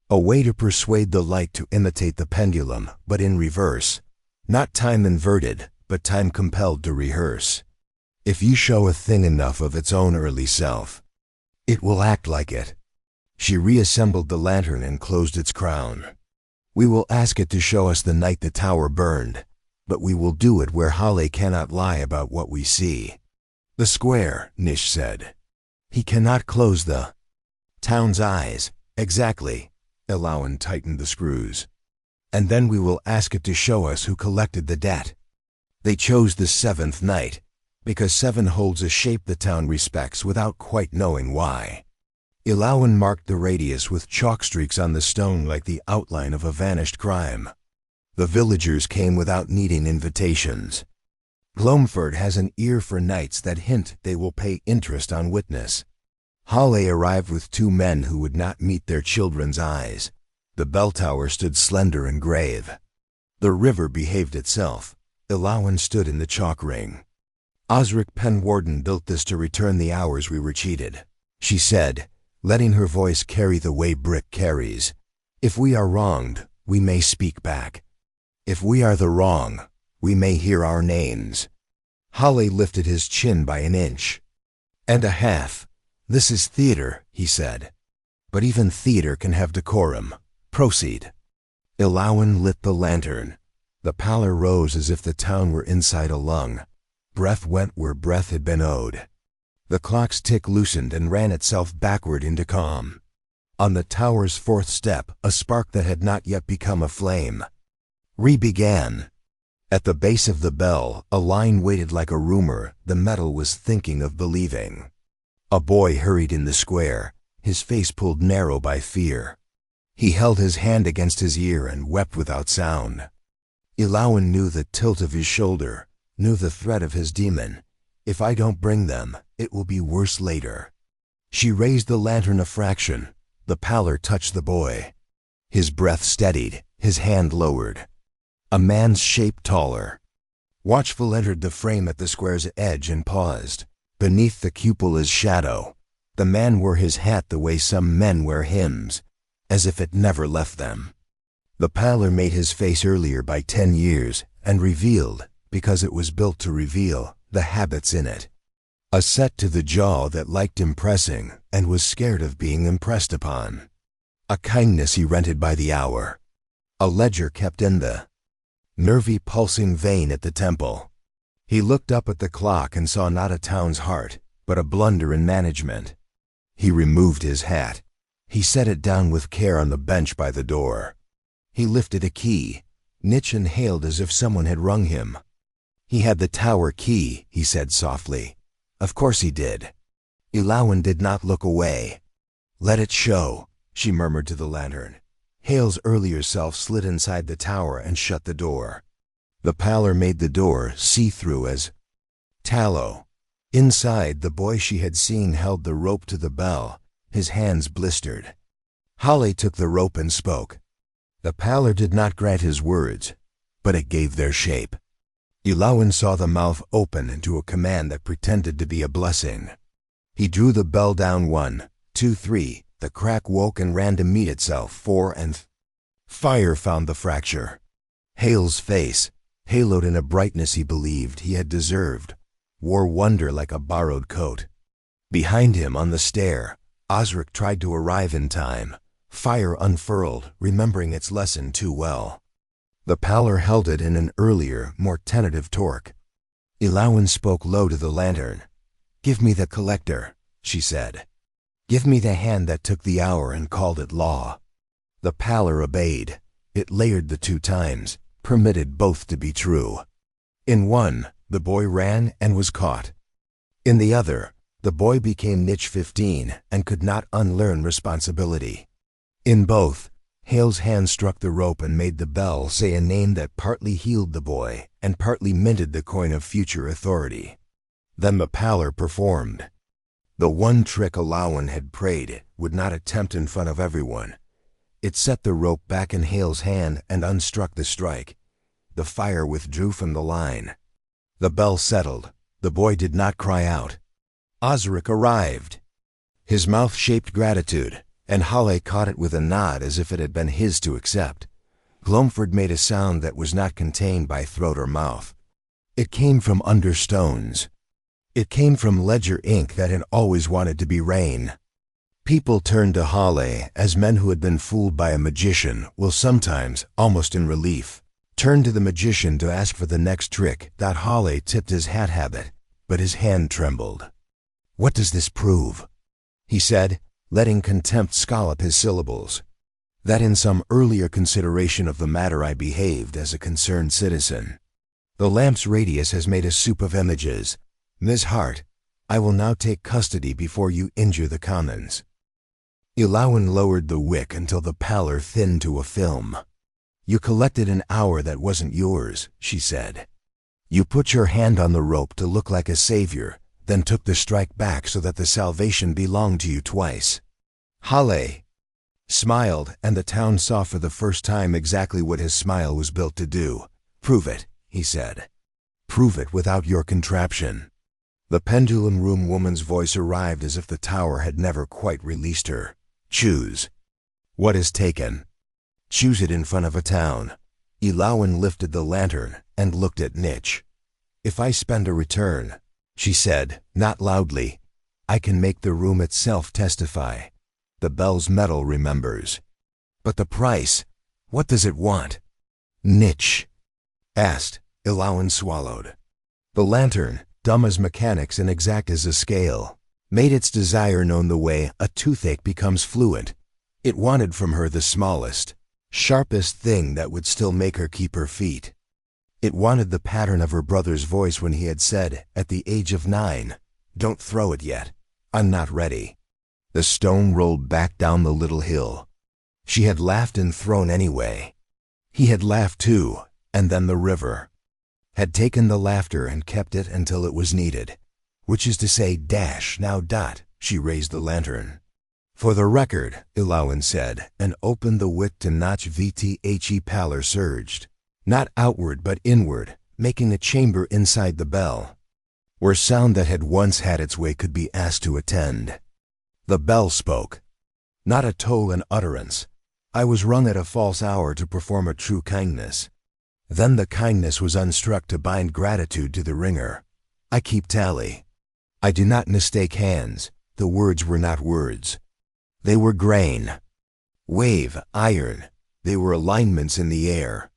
A way to persuade the light to imitate the pendulum, but in reverse. Not time inverted, but time compelled to rehearse. If you show a thing enough of its own early self, it will act like it. She reassembled the lantern and closed its crown. We will ask it to show us the night the tower burned, but we will do it where Halle cannot lie about what we see. The square, Nish said. He cannot close the town's eyes. Exactly. Ellawen tightened the screws. And then we will ask it to show us who collected the debt. They chose the seventh night, because 7 holds a shape the town respects without quite knowing why. Ellawen marked the radius with chalk streaks on the stone like the outline of a vanished crime. The villagers came without needing invitations. Gloamford has an ear for nights that hint they will pay interest on witness. Halle arrived with 2 men who would not meet their children's eyes. The bell tower stood slender and grave. The river behaved itself. Ellawen stood in the chalk ring. Osric Penwarden built this to return the hours we were cheated, she said, letting her voice carry the way brick carries. If we are wronged, we may speak back. If we are the wrong, we may hear our names. Halle lifted his chin by 1.5 inches. This is theater, he said. But even theater can have decorum. Proceed. Ellawen lit the lantern. The pallor rose as if the town were inside a lung. Breath went where breath had been owed. The clock's tick loosened and ran itself backward into calm. On the tower's 4th step, a spark that had not yet become a flame began. At the base of the bell, a line waited like a rumor the metal was thinking of believing. A boy hurried in the square, his face pulled narrow by fear. He held his hand against his ear and wept without sound. Ellawen knew the tilt of his shoulder, knew the threat of his demon. If I don't bring them, it will be worse later. She raised the lantern a fraction. The pallor touched the boy. His breath steadied, his hand lowered. A man's shape taller. Watchful entered the frame at the square's edge and paused. Beneath the cupola's shadow, the man wore his hat the way some men wear hymns, as if it never left them. The pallor made his face earlier by 10 years and revealed, because it was built to reveal, the habits in it. A set to the jaw that liked impressing and was scared of being impressed upon. A kindness he rented by the hour. A ledger kept in the nervy pulsing vein at the temple. He looked up at the clock and saw not a town's heart, but a blunder in management. He removed his hat. He set it down with care on the bench by the door. He lifted a key. Niche inhaled as if someone had rung him. He had the tower key, he said softly. Of course he did. Ellawen did not look away. Let it show, she murmured to the lantern. Hale's earlier self slid inside the tower and shut the door. The pallor made the door see-through as tallow. Inside, the boy she had seen held the rope to the bell, his hands blistered. Halle took the rope and spoke. The pallor did not grant his words, but it gave their shape. Ellawen saw the mouth open into a command that pretended to be a blessing. He drew the bell down 1, 2, 3. The crack woke and ran to meet itself 4 and fire found the fracture. Hale's face, haloed in a brightness he believed he had deserved, wore wonder like a borrowed coat. Behind him on the stair, Osric tried to arrive in time. Fire unfurled, remembering its lesson too well. The pallor held it in an earlier, more tentative torque. Ellawen spoke low to the lantern. Give me the collector, she said. Give me the hand that took the hour and called it law. The pallor obeyed. It layered the 2 times, permitted both to be true. In one, the boy ran and was caught. In the other, the boy became Niche 15 and could not unlearn responsibility. In both, Hale's hand struck the rope and made the bell say a name that partly healed the boy and partly minted the coin of future authority. Then the pallor performed. The one trick Ellawen had prayed would not attempt in front of everyone. It set the rope back in Hale's hand and unstruck the strike. The fire withdrew from the line. The bell settled. The boy did not cry out. Osric arrived. His mouth shaped gratitude, and Halle caught it with a nod as if it had been his to accept. Gloamford made a sound that was not contained by throat or mouth. It came from under stones. It came from ledger ink that had always wanted to be rain. People turned to Halle as men who had been fooled by a magician will sometimes, almost in relief, turn to the magician to ask for the next trick. That Halle tipped his hat habit, but his hand trembled. "What does this prove?" he said, letting contempt scallop his syllables. "That in some earlier consideration of the matter I behaved as a concerned citizen. The lamp's radius has made a soup of images. Ms. Hart, I will now take custody before you injure the commons." Ilawan lowered the wick until the pallor thinned to a film. "You collected an hour that wasn't yours," she said. "You put your hand on the rope to look like a savior, then took the strike back so that the salvation belonged to you twice." Halle smiled, and the town saw for the first time exactly what his smile was built to do. "Prove it," he said. "Prove it without your contraption." The pendulum room woman's voice arrived as if the tower had never quite released her. "Choose. What is taken? Choose it in front of a town." Ilawan lifted the lantern and looked at Nitch. "If I spend a return," she said, not loudly, "I can make the room itself testify. The bell's metal remembers." "But the price, what does it want?" Nitch asked. Ilawan swallowed. The lantern, dumb as mechanics and exact as a scale, made its desire known the way a toothache becomes fluent. It wanted from her the smallest, sharpest thing that would still make her keep her feet. It wanted the pattern of her brother's voice when he had said, at the age of 9, "Don't throw it yet. I'm not ready." The stone rolled back down the little hill. She had laughed and thrown anyway. He had laughed too, and then the river had taken the laughter and kept it until it was needed. Which is to say, dash, now dot. She raised the lantern. "For the record," Ilawan said, and opened the wick to notch VTHE pallor surged. Not outward but inward, making a chamber inside the bell, where sound that had once had its way could be asked to attend. The bell spoke. Not a toll and utterance. "I was rung at a false hour to perform a true kindness. Then the kindness was unstruck to bind gratitude to the ringer. I keep tally. I do not mistake hands. The words were not words. They were grain, wave, iron. They were alignments in the air."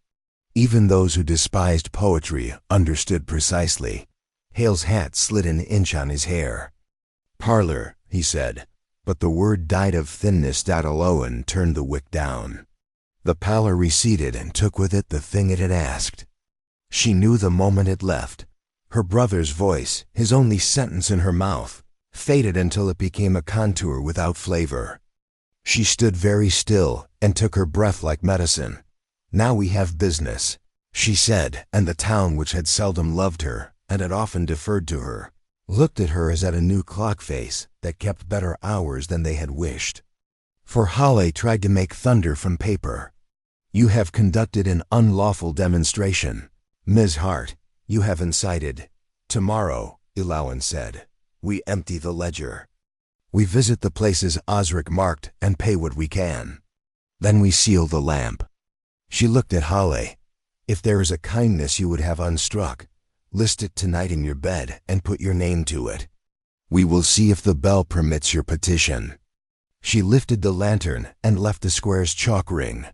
Even those who despised poetry understood precisely. Hale's hat slid an inch on his hair. "Parlor," he said, but the word died of thinness. Ilawan turned the wick down. The pallor receded and took with it the thing it had asked. She knew the moment it left. Her brother's voice, his only sentence in her mouth, faded until it became a contour without flavor. She stood very still and took her breath like medicine. "Now we have business," she said, and the town, which had seldom loved her and had often deferred to her, looked at her as at a new clock face that kept better hours than they had wished. For Halle tried to make thunder from paper. "You have conducted an unlawful demonstration. Ms. Hart, you have incited. Tomorrow," Ilawan said, "we empty the ledger. We visit the places Osric marked and pay what we can. Then we seal the lamp." She looked at Halle. "If there is a kindness you would have unstruck, list it tonight in your bed and put your name to it. We will see if the bell permits your petition." She lifted the lantern and left the square's chalk ring.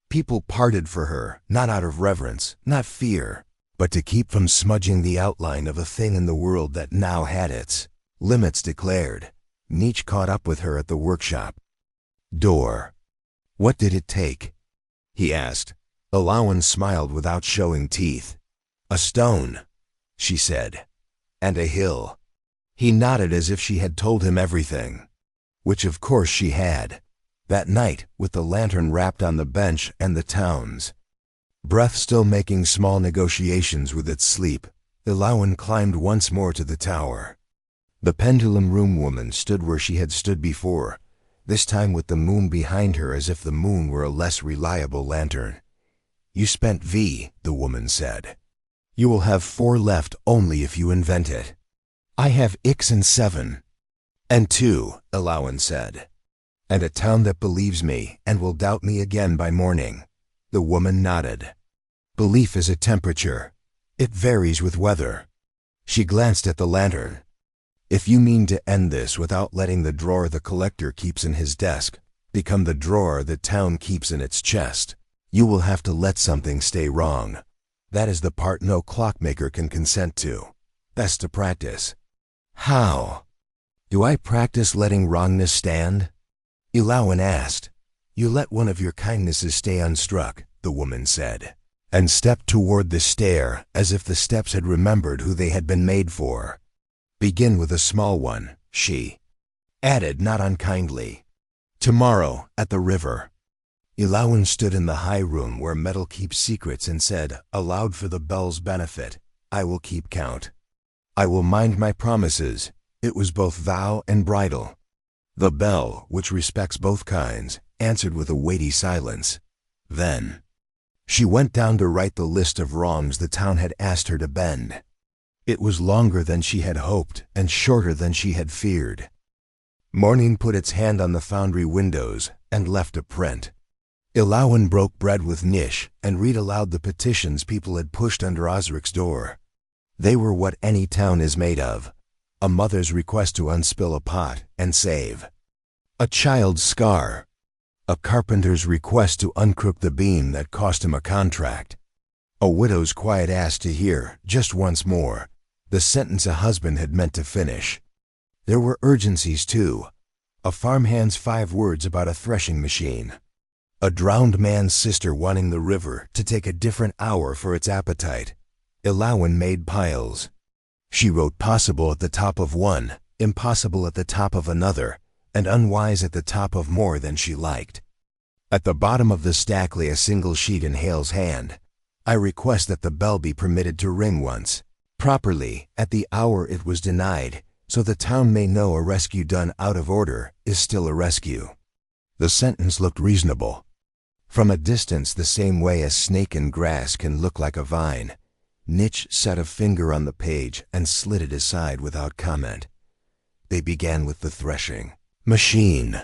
People parted for her, not out of reverence, not fear, but to keep from smudging the outline of a thing in the world that now had its limits declared. Nietzsche caught up with her at the workshop door. "What did it take?" he asked. Ilawan smiled without showing teeth. "A stone," she said, "and a hill." He nodded as if she had told him everything, which of course she had. That night, with the lantern wrapped on the bench and the town's breath still making small negotiations with its sleep, Ilawan climbed once more to the tower. The pendulum room woman stood where she had stood before, this time with the moon behind her as if the moon were a less reliable lantern. "You spent V," the woman said. "You will have 4 left only if you invent it." "I have X and 7. "And 2, Ilawan said. "And a town that believes me and will doubt me again by morning." The woman nodded. "Belief is a temperature. It varies with weather." She glanced at the lantern. If you mean to end this without letting the drawer the collector keeps in his desk become the drawer the town keeps in its chest, you will have to let something stay wrong. That is the part no clockmaker can consent to. Best to practice. How? Do I practice letting wrongness stand? Ilawan asked. You let one of your kindnesses stay unstruck, the woman said, and stepped toward the stair as if the steps had remembered who they had been made for. Begin with a small one, she added not unkindly. Tomorrow, at the river. Ilawan stood in the high room where metal keeps secrets and said, aloud for the bell's benefit, I will keep count. I will mind my promises. It was both vow and bridal. The bell, which respects both kinds, answered with a weighty silence. Then she went down to write the list of wrongs the town had asked her to bend. It was longer than she had hoped and shorter than she had feared. Morning put its hand on the foundry windows and left a print. Ilawan broke bread with Nish and read aloud the petitions people had pushed under Osric's door. They were what any town is made of. A mother's request to unspill a pot and save. A child's scar. A carpenter's request to uncrook the beam that cost him a contract. A widow's quiet ask to hear, just once more, the sentence a husband had meant to finish. There were urgencies too. A farmhand's 5 words about a threshing machine. A drowned man's sister wanting the river to take a different hour for its appetite. Ilawan made piles. She wrote possible at the top of one, impossible at the top of another, and unwise at the top of more than she liked. At the bottom of the stack lay a single sheet in Hale's hand. I request that the bell be permitted to ring once, properly, at the hour it was denied, so the town may know a rescue done out of order is still a rescue. The sentence looked reasonable. From a distance, the same way a snake in grass can look like a vine. Nitch set a finger on the page and slid it aside without comment. They began with the threshing machine.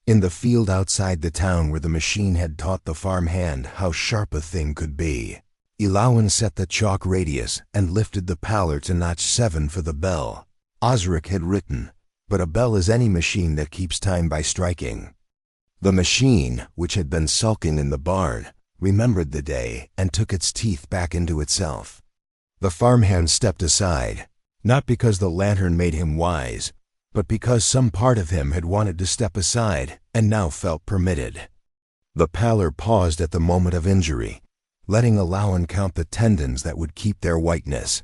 In the field outside the town where the machine had taught the farmhand how sharp a thing could be, Ilawan set the chalk radius and lifted the paler to notch 7 for the bell. Osric had written, but a bell is any machine that keeps time by striking. The machine, which had been sulking in the barn, remembered the day and took its teeth back into itself. The farmhand stepped aside, not because the lantern made him wise, but because some part of him had wanted to step aside and now felt permitted. The paler paused at the moment of injury, letting Ilawan count the tendons that would keep their whiteness.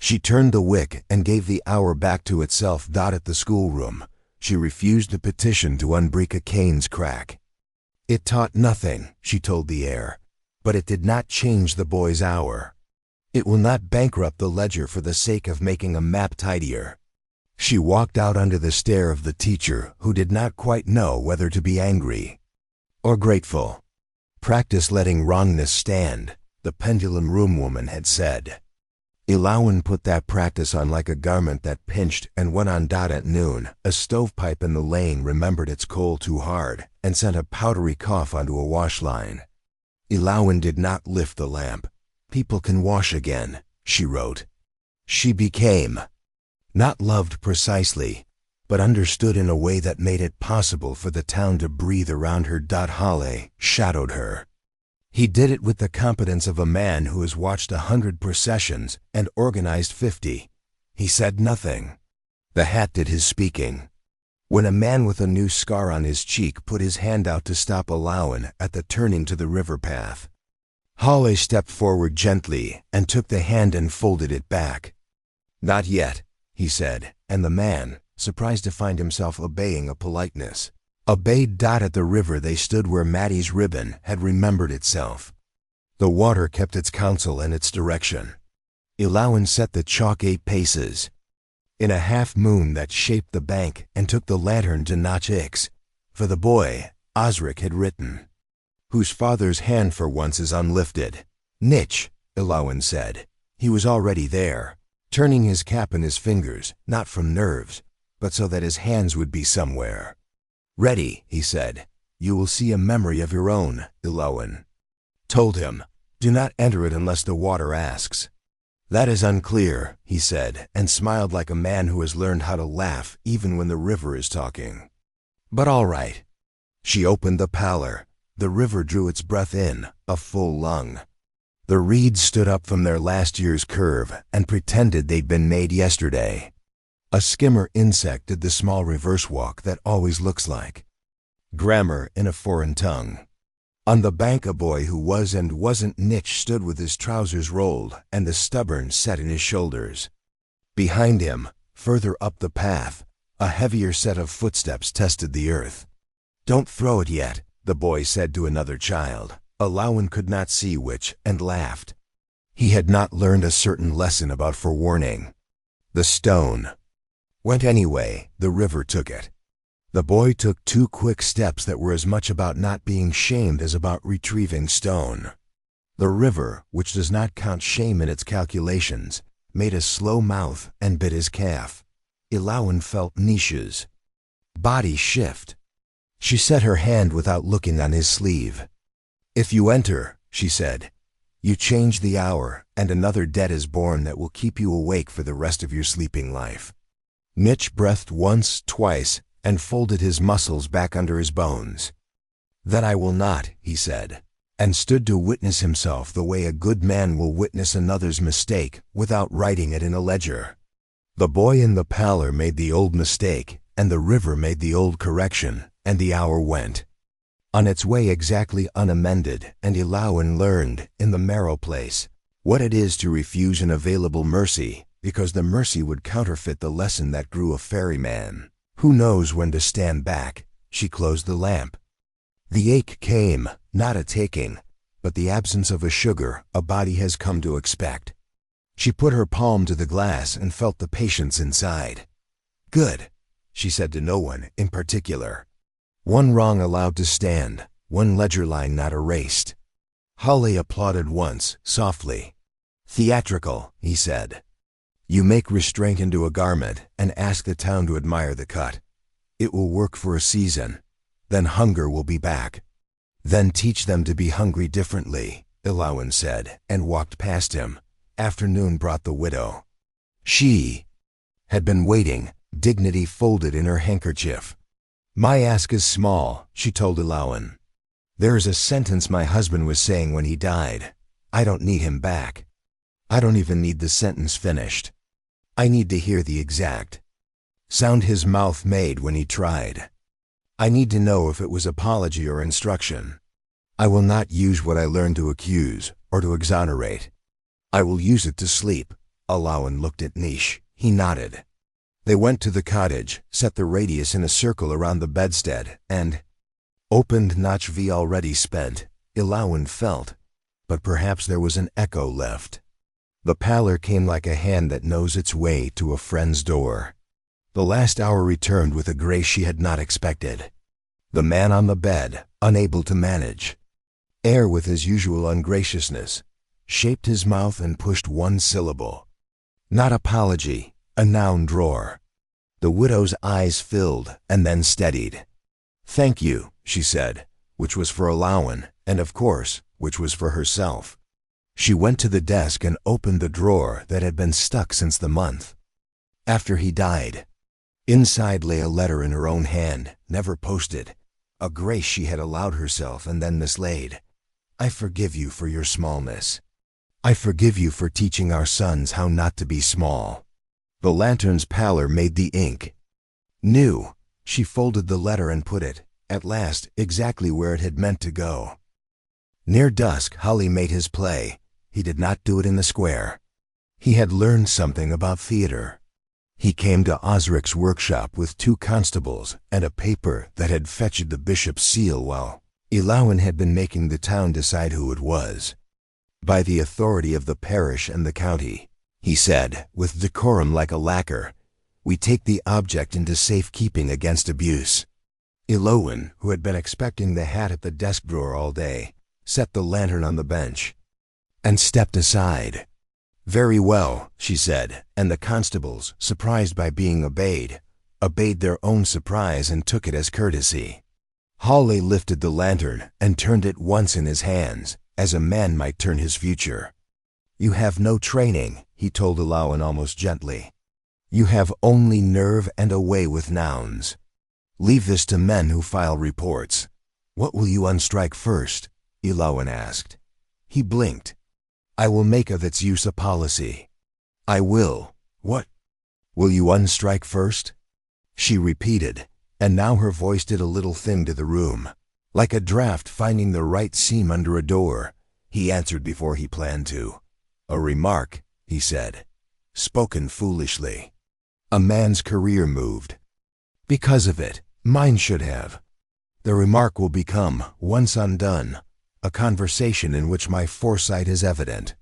She turned the wick and gave the hour back to itself. At the schoolroom, she refused the petition to unbreak a cane's crack. It taught nothing, she told the heir, but it did not change the boy's hour. It will not bankrupt the ledger for the sake of making a map tidier. She walked out under the stare of the teacher, who did not quite know whether to be angry or grateful. Practice letting wrongness stand, the pendulum room woman had said. Ilawan put that practice on like a garment that pinched and went on. At noon, a stovepipe in the lane remembered its coal too hard and sent a powdery cough onto a wash line. Ilawan did not lift the lamp. People can wash again, she wrote. She became not loved precisely, but understood in a way that made it possible for the town to breathe around her. Hale shadowed her. He did it with the competence of a man who has watched 100 processions and organized 50. He said nothing. The hat did his speaking. When a man with a new scar on his cheek put his hand out to stop Ilawan at the turning to the river path, Hale stepped forward gently and took the hand and folded it back. Not yet, he said, and the man, surprised to find himself obeying a politeness, obeyed. At the river they stood where Maddie's ribbon had remembered itself. The water kept its counsel and its direction. Ilawan set the chalk 8 paces. In a half-moon that shaped the bank and took the lantern to notch X. For the boy, Osric had written, whose father's hand for once is unlifted. Nitch, Ilawan said. He was already there, turning his cap in his fingers, not from nerves, but so that his hands would be somewhere. Ready, he said. You will see a memory of your own, Ilawan told him. Do not enter it unless the water asks. "That is unclear," he said, and smiled like a man who has learned how to laugh even when the river is talking. "But all right." She opened the paler. The river drew its breath in, a full lung. The reeds stood up from their last year's curve and pretended they'd been made yesterday. A skimmer insect did the small reverse walk that always looks like. Grammar in a foreign tongue. On the bank a boy who was and wasn't Nitch stood with his trousers rolled and the stubborn set in his shoulders. Behind him, further up the path, a heavier set of footsteps tested the earth. "Don't throw it yet," the boy said to another child. Alawan could not see which, and laughed. He had not learned a certain lesson about forewarning. The stone went anyway. The river took it. The boy took 2 quick steps that were as much about not being shamed as about retrieving stone. The river, which does not count shame in its calculations, made a slow mouth and bit his calf. Alawan felt niches. Body shift. She set her hand without looking on his sleeve. "If you enter," she said, "you change the hour, and another debt is born that will keep you awake for the rest of your sleeping life." Nitch breathed once, twice, and folded his muscles back under his bones. "Then I will not," he said, and stood to witness himself the way a good man will witness another's mistake without writing it in a ledger. The boy in the pallor made the old mistake, and the river made the old correction, and the hour went on its way exactly unamended, and Alawan learned, in the marrow place, what it is to refuse an available mercy, because the mercy would counterfeit the lesson that grew a ferryman. Who knows when to stand back? She closed the lamp. The ache came, not a taking, but the absence of a sugar a body has come to expect. She put her palm to the glass and felt the patience inside. "Good," she said to no one in particular. One wrong allowed to stand, one ledger line not erased. Holly applauded once, softly. "Theatrical," he said. "You make restraint into a garment and ask the town to admire the cut. It will work for a season. Then hunger will be back. Then teach them to be hungry differently," Alawan said, and walked past him. Afternoon brought the widow. She had been waiting, dignity folded in her handkerchief. "My ask is small," she told Alawan. "There is a sentence my husband was saying when he died. I don't need him back. I don't even need the sentence finished. I need to hear the exact sound his mouth made when he tried. I need to know if it was apology or instruction. I will not use what I learned to accuse or to exonerate. I will use it to sleep." Alawan looked at Nish. He nodded. They went to the cottage, set the radius in a circle around the bedstead, and opened Notch V already spent, Alawan felt, but perhaps there was an echo left. The pallor came like a hand that knows its way to a friend's door. The last hour returned with a grace she had not expected. The man on the bed, unable to manage, air with his usual ungraciousness, shaped his mouth and pushed one syllable. Not apology, a noun drawer. The widow's eyes filled and then steadied. "Thank you," she said, which was for Alawan, and of course, which was for herself. She went to the desk and opened the drawer that had been stuck since the month after he died. Inside lay a letter in her own hand, never posted, a grace she had allowed herself and then mislaid. "I forgive you for your smallness. I forgive you for teaching our sons how not to be small." The lantern's pallor made the ink new. She folded the letter and put it, at last, exactly where it had meant to go. Near dusk, Holly made his play. He did not do it in the square. He had learned something about theater. He came to Osric's workshop with 2 constables and a paper that had fetched the bishop's seal while Alawan had been making the town decide who it was. "By the authority of the parish and the county," he said, with decorum like a lacquer, "we take the object into safekeeping against abuse." Alawan, who had been expecting the hat at the desk drawer all day, set the lantern on the bench and stepped aside. "Very well," she said, and the constables, surprised by being obeyed their own surprise and took it as courtesy. Hawley lifted the lantern and turned it once in his hands, as a man might turn his future. You have no training, he told Alawan almost gently. You have only nerve and a way with nouns. Leave this to men who file reports. What will you unstrike first? Alawan asked. He blinked. I will make of its use a policy. I will. What? Will you unstrike first? She repeated, and now her voice did a little thing to the room. Like a draft finding the right seam under a door, he answered before he planned to. A remark, he said, spoken foolishly. A man's career moved. Because of it, mine should have. The remark will become, once undone, a conversation in which my foresight is evident.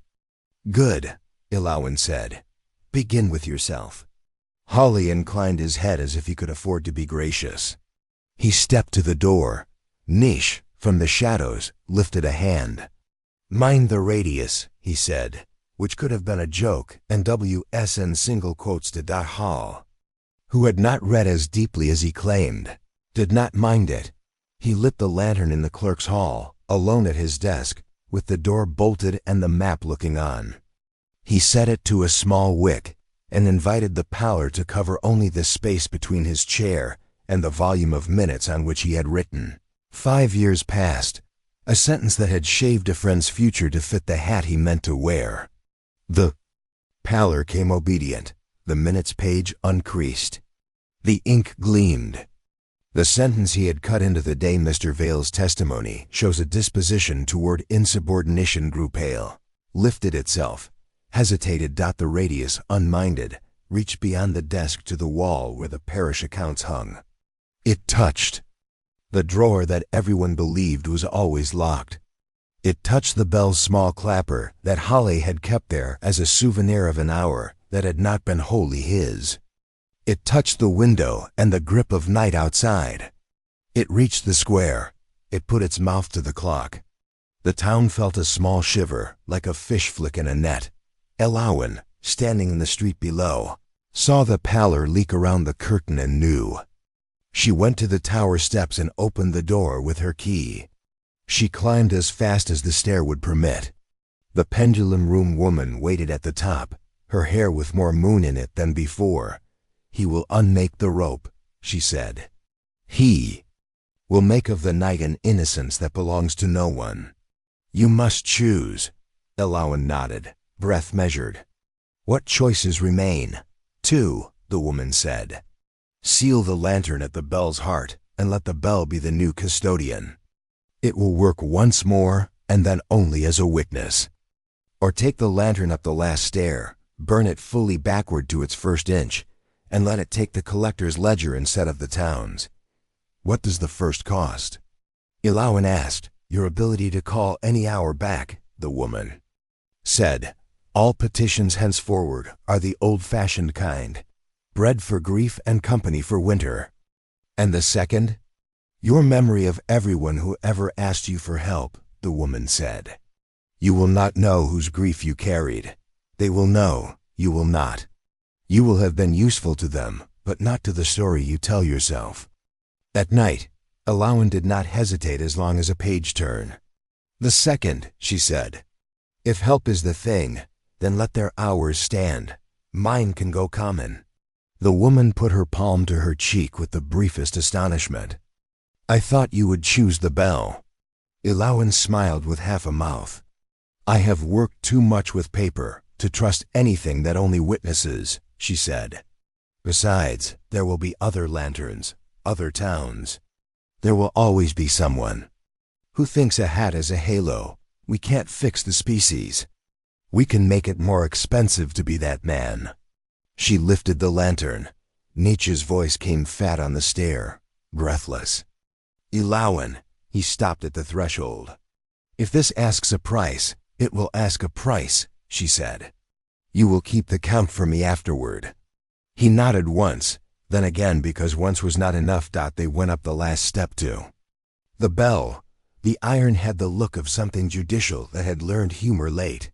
Good, Alawan said. Begin with yourself. Hawley inclined his head as if he could afford to be gracious. He stepped to the door. Nish, from the shadows, lifted a hand. Mind the radius, he said, which could have been a joke, and WSN single quotes to Hall, who had not read as deeply as he claimed, did not mind it. He lit the lantern in the clerk's hall, alone at his desk, with the door bolted and the map looking on. He set it to a small wick, and invited the pallor to cover only the space between his chair and the volume of minutes on which he had written. 5 years passed, a sentence that had shaved a friend's future to fit the hat he meant to wear. The pallor came obedient, the minutes page uncreased. The ink gleamed. The sentence he had cut into the day Mr. Vale's testimony shows a disposition toward insubordination grew pale, lifted itself, hesitated. The radius, unminded, reached beyond the desk to the wall where the parish accounts hung. It touched the drawer that everyone believed was always locked. It touched the bell's small clapper that Hawley had kept there as a souvenir of an hour that had not been wholly his. It touched the window and the grip of night outside. It reached the square. It put its mouth to the clock. The town felt a small shiver, like a fish flick in a net. Alawan, standing in the street below, saw the pallor leak around the curtain and knew. She went to the tower steps and opened the door with her key. She climbed as fast as the stair would permit. The pendulum room woman waited at the top, her hair with more moon in it than before. He will unmake the rope, she said. He will make of the night an innocence that belongs to no one. You must choose. Alawan nodded, breath measured. What choices remain? 2, the woman said. Seal the lantern at the bell's heart and let the bell be the new custodian. It will work once more and then only as a witness. Or take the lantern up the last stair, burn it fully backward to its first inch, and let it take the collector's ledger instead of the town's. What does the first cost? Alawan asked. Your ability to call any hour back, the woman said. All petitions henceforward are the old-fashioned kind, bread for grief and company for winter. And the second? Your memory of everyone who ever asked you for help, the woman said. You will not know whose grief you carried. They will know, you will not. You will have been useful to them, but not to the story you tell yourself. At night, Alawan did not hesitate as long as a page turn. The second, she said. If help is the thing, then let their hours stand. Mine can go common. The woman put her palm to her cheek with the briefest astonishment. I thought you would choose the bell. Alawan smiled with half a mouth. I have worked too much with paper to trust anything that only witnesses, she said. Besides, there will be other lanterns, other towns. There will always be someone who thinks a hat is a halo. We can't fix the species. We can make it more expensive to be that man. She lifted the lantern. Nietzsche's voice came fat on the stair, breathless. Alawan, he stopped at the threshold. If this asks a price, it will ask a price, she said. You will keep the count for me afterward. He nodded once, then again because once was not enough. They went up the last step to the bell. The iron had the look of something judicial that had learned humor late.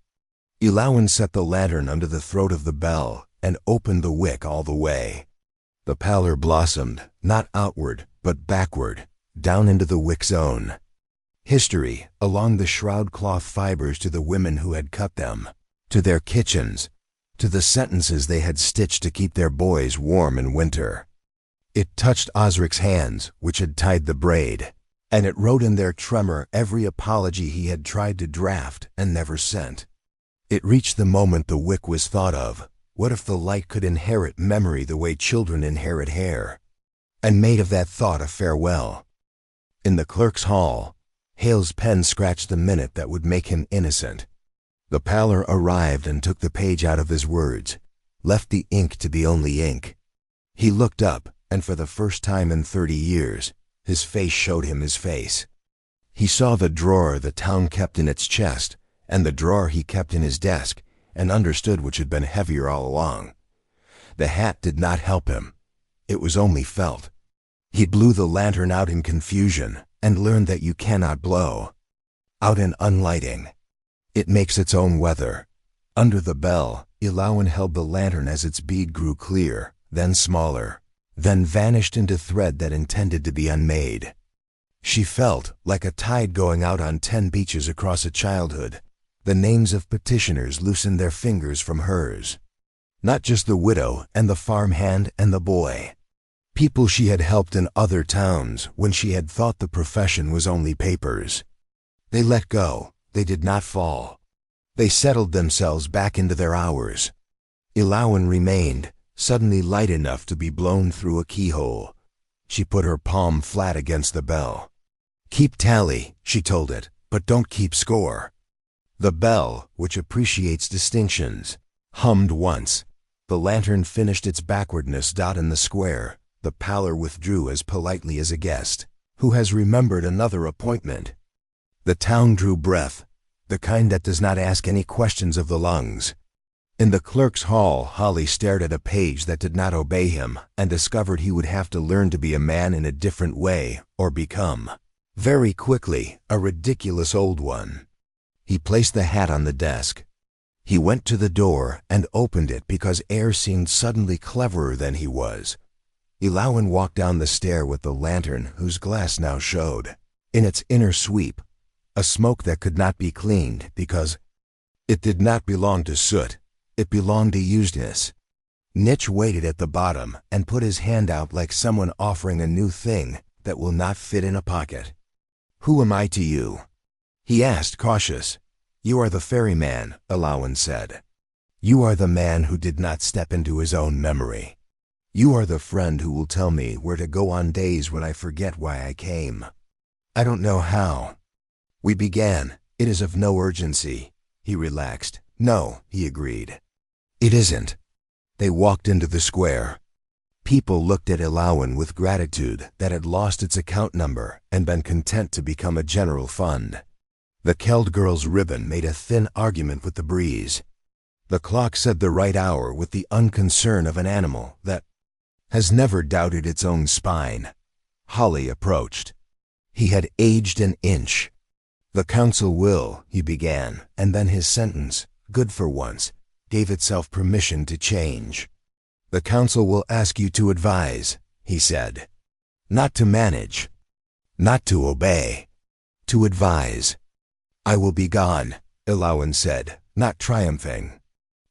Alawan set the lantern under the throat of the bell and opened the wick all the way. The pallor blossomed, not outward, but backward, down into the wick zone. History, along the shroud cloth fibers to the women who had cut them, to their kitchens, to the sentences they had stitched to keep their boys warm in winter. It touched Osric's hands, which had tied the braid, and it wrote in their tremor every apology he had tried to draft and never sent. It reached the moment the wick was thought of. What if the light could inherit memory the way children inherit hair? And made of that thought a farewell. In the clerk's hall, Hale's pen scratched the minute that would make him innocent. The pallor arrived and took the page out of his words, left the ink to be only ink. He looked up, and for the first time in 30 years, his face showed him his face. He saw the drawer the town kept in its chest, and the drawer he kept in his desk, and understood which had been heavier all along. The hat did not help him. It was only felt. He blew the lantern out in confusion, and learned that you cannot blow out in unlighting. It makes its own weather. Under the bell, Ilowan held the lantern as its bead grew clear, then smaller, then vanished into thread that intended to be unmade. She felt like a tide going out on 10 beaches across a childhood. The names of petitioners loosened their fingers from hers. Not just the widow and the farmhand and the boy. People she had helped in other towns when she had thought the profession was only papers. They let go. They did not fall. They settled themselves back into their hours. Ilowan remained, suddenly light enough to be blown through a keyhole. She put her palm flat against the bell. "Keep tally," she told it, "but don't keep score." The bell, which appreciates distinctions, hummed once. The lantern finished its backwardness dot in the square. The pallor withdrew as politely as a guest who has remembered another appointment. The town drew breath, the kind that does not ask any questions of the lungs. In the clerk's hall, Holly stared at a page that did not obey him and discovered he would have to learn to be a man in a different way or become, very quickly, a ridiculous old one. He placed the hat on the desk. He went to the door and opened it because air seemed suddenly cleverer than he was. Ilowan walked down the stair with the lantern whose glass now showed, in its inner sweep, a smoke that could not be cleaned because it did not belong to soot, it belonged to usedness. Nitch waited at the bottom and put his hand out like someone offering a new thing that will not fit in a pocket. "Who am I to you?" he asked, cautious. "You are the ferryman," Ilowan said. "You are the man who did not step into his own memory. You are the friend who will tell me where to go on days when I forget why I came. I don't know how. We began. It is of no urgency." He relaxed. "No," he agreed. "It isn't." They walked into the square. People looked at Ilowan with gratitude that had lost its account number and been content to become a general fund. The Keld girl's ribbon made a thin argument with the breeze. The clock said the right hour with the unconcern of an animal that has never doubted its own spine. Holly approached. He had aged an inch. "The council will," he began, and then his sentence, good for once, gave itself permission to change. "The council will ask you to advise," he said. "Not to manage, not to obey, to advise." "I will be gone," Ilowan said, not triumphing.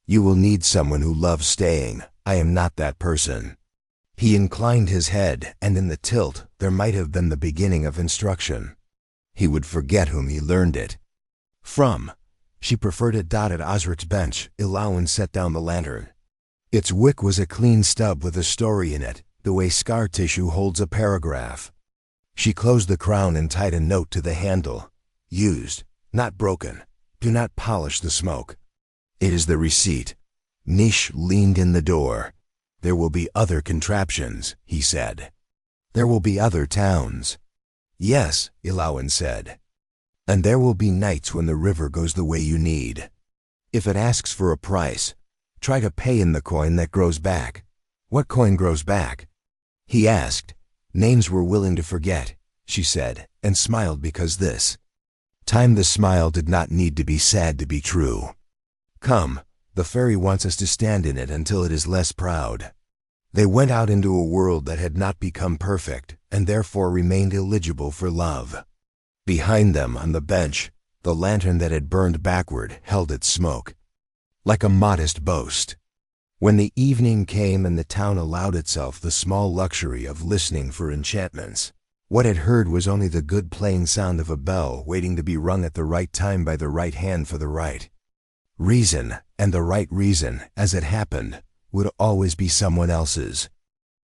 "You will need someone who loves staying. I am not that person." He inclined his head, and in the tilt there might have been the beginning of instruction. He would forget whom he learned it from. She preferred it dot at Osric's bench. Ilowan set down the lantern. Its wick was a clean stub with a story in it, the way scar tissue holds a paragraph. She closed the crown and tied a note to the handle. "Used, not broken. Do not polish the smoke." "It is the receipt." Nish leaned in the door. "There will be other contraptions," he said. "There will be other towns." "Yes," Ilowan said. "And there will be nights when the river goes the way you need. If it asks for a price, try to pay in the coin that grows back." "What coin grows back?" he asked. "Names we're willing to forget," she said, and smiled because this time the smile did not need to be sad to be true. "Come, the ferry wants us to stand in it until it is less proud." They went out into a world that had not become perfect and therefore remained eligible for love. Behind them on the bench, the lantern that had burned backward held its smoke. like a modest boast. When the evening came and the town allowed itself the small luxury of listening for enchantments, what it heard was only the good plain sound of a bell waiting to be rung at the right time by the right hand for the right reason, and the right reason, as it happened, would always be someone else's.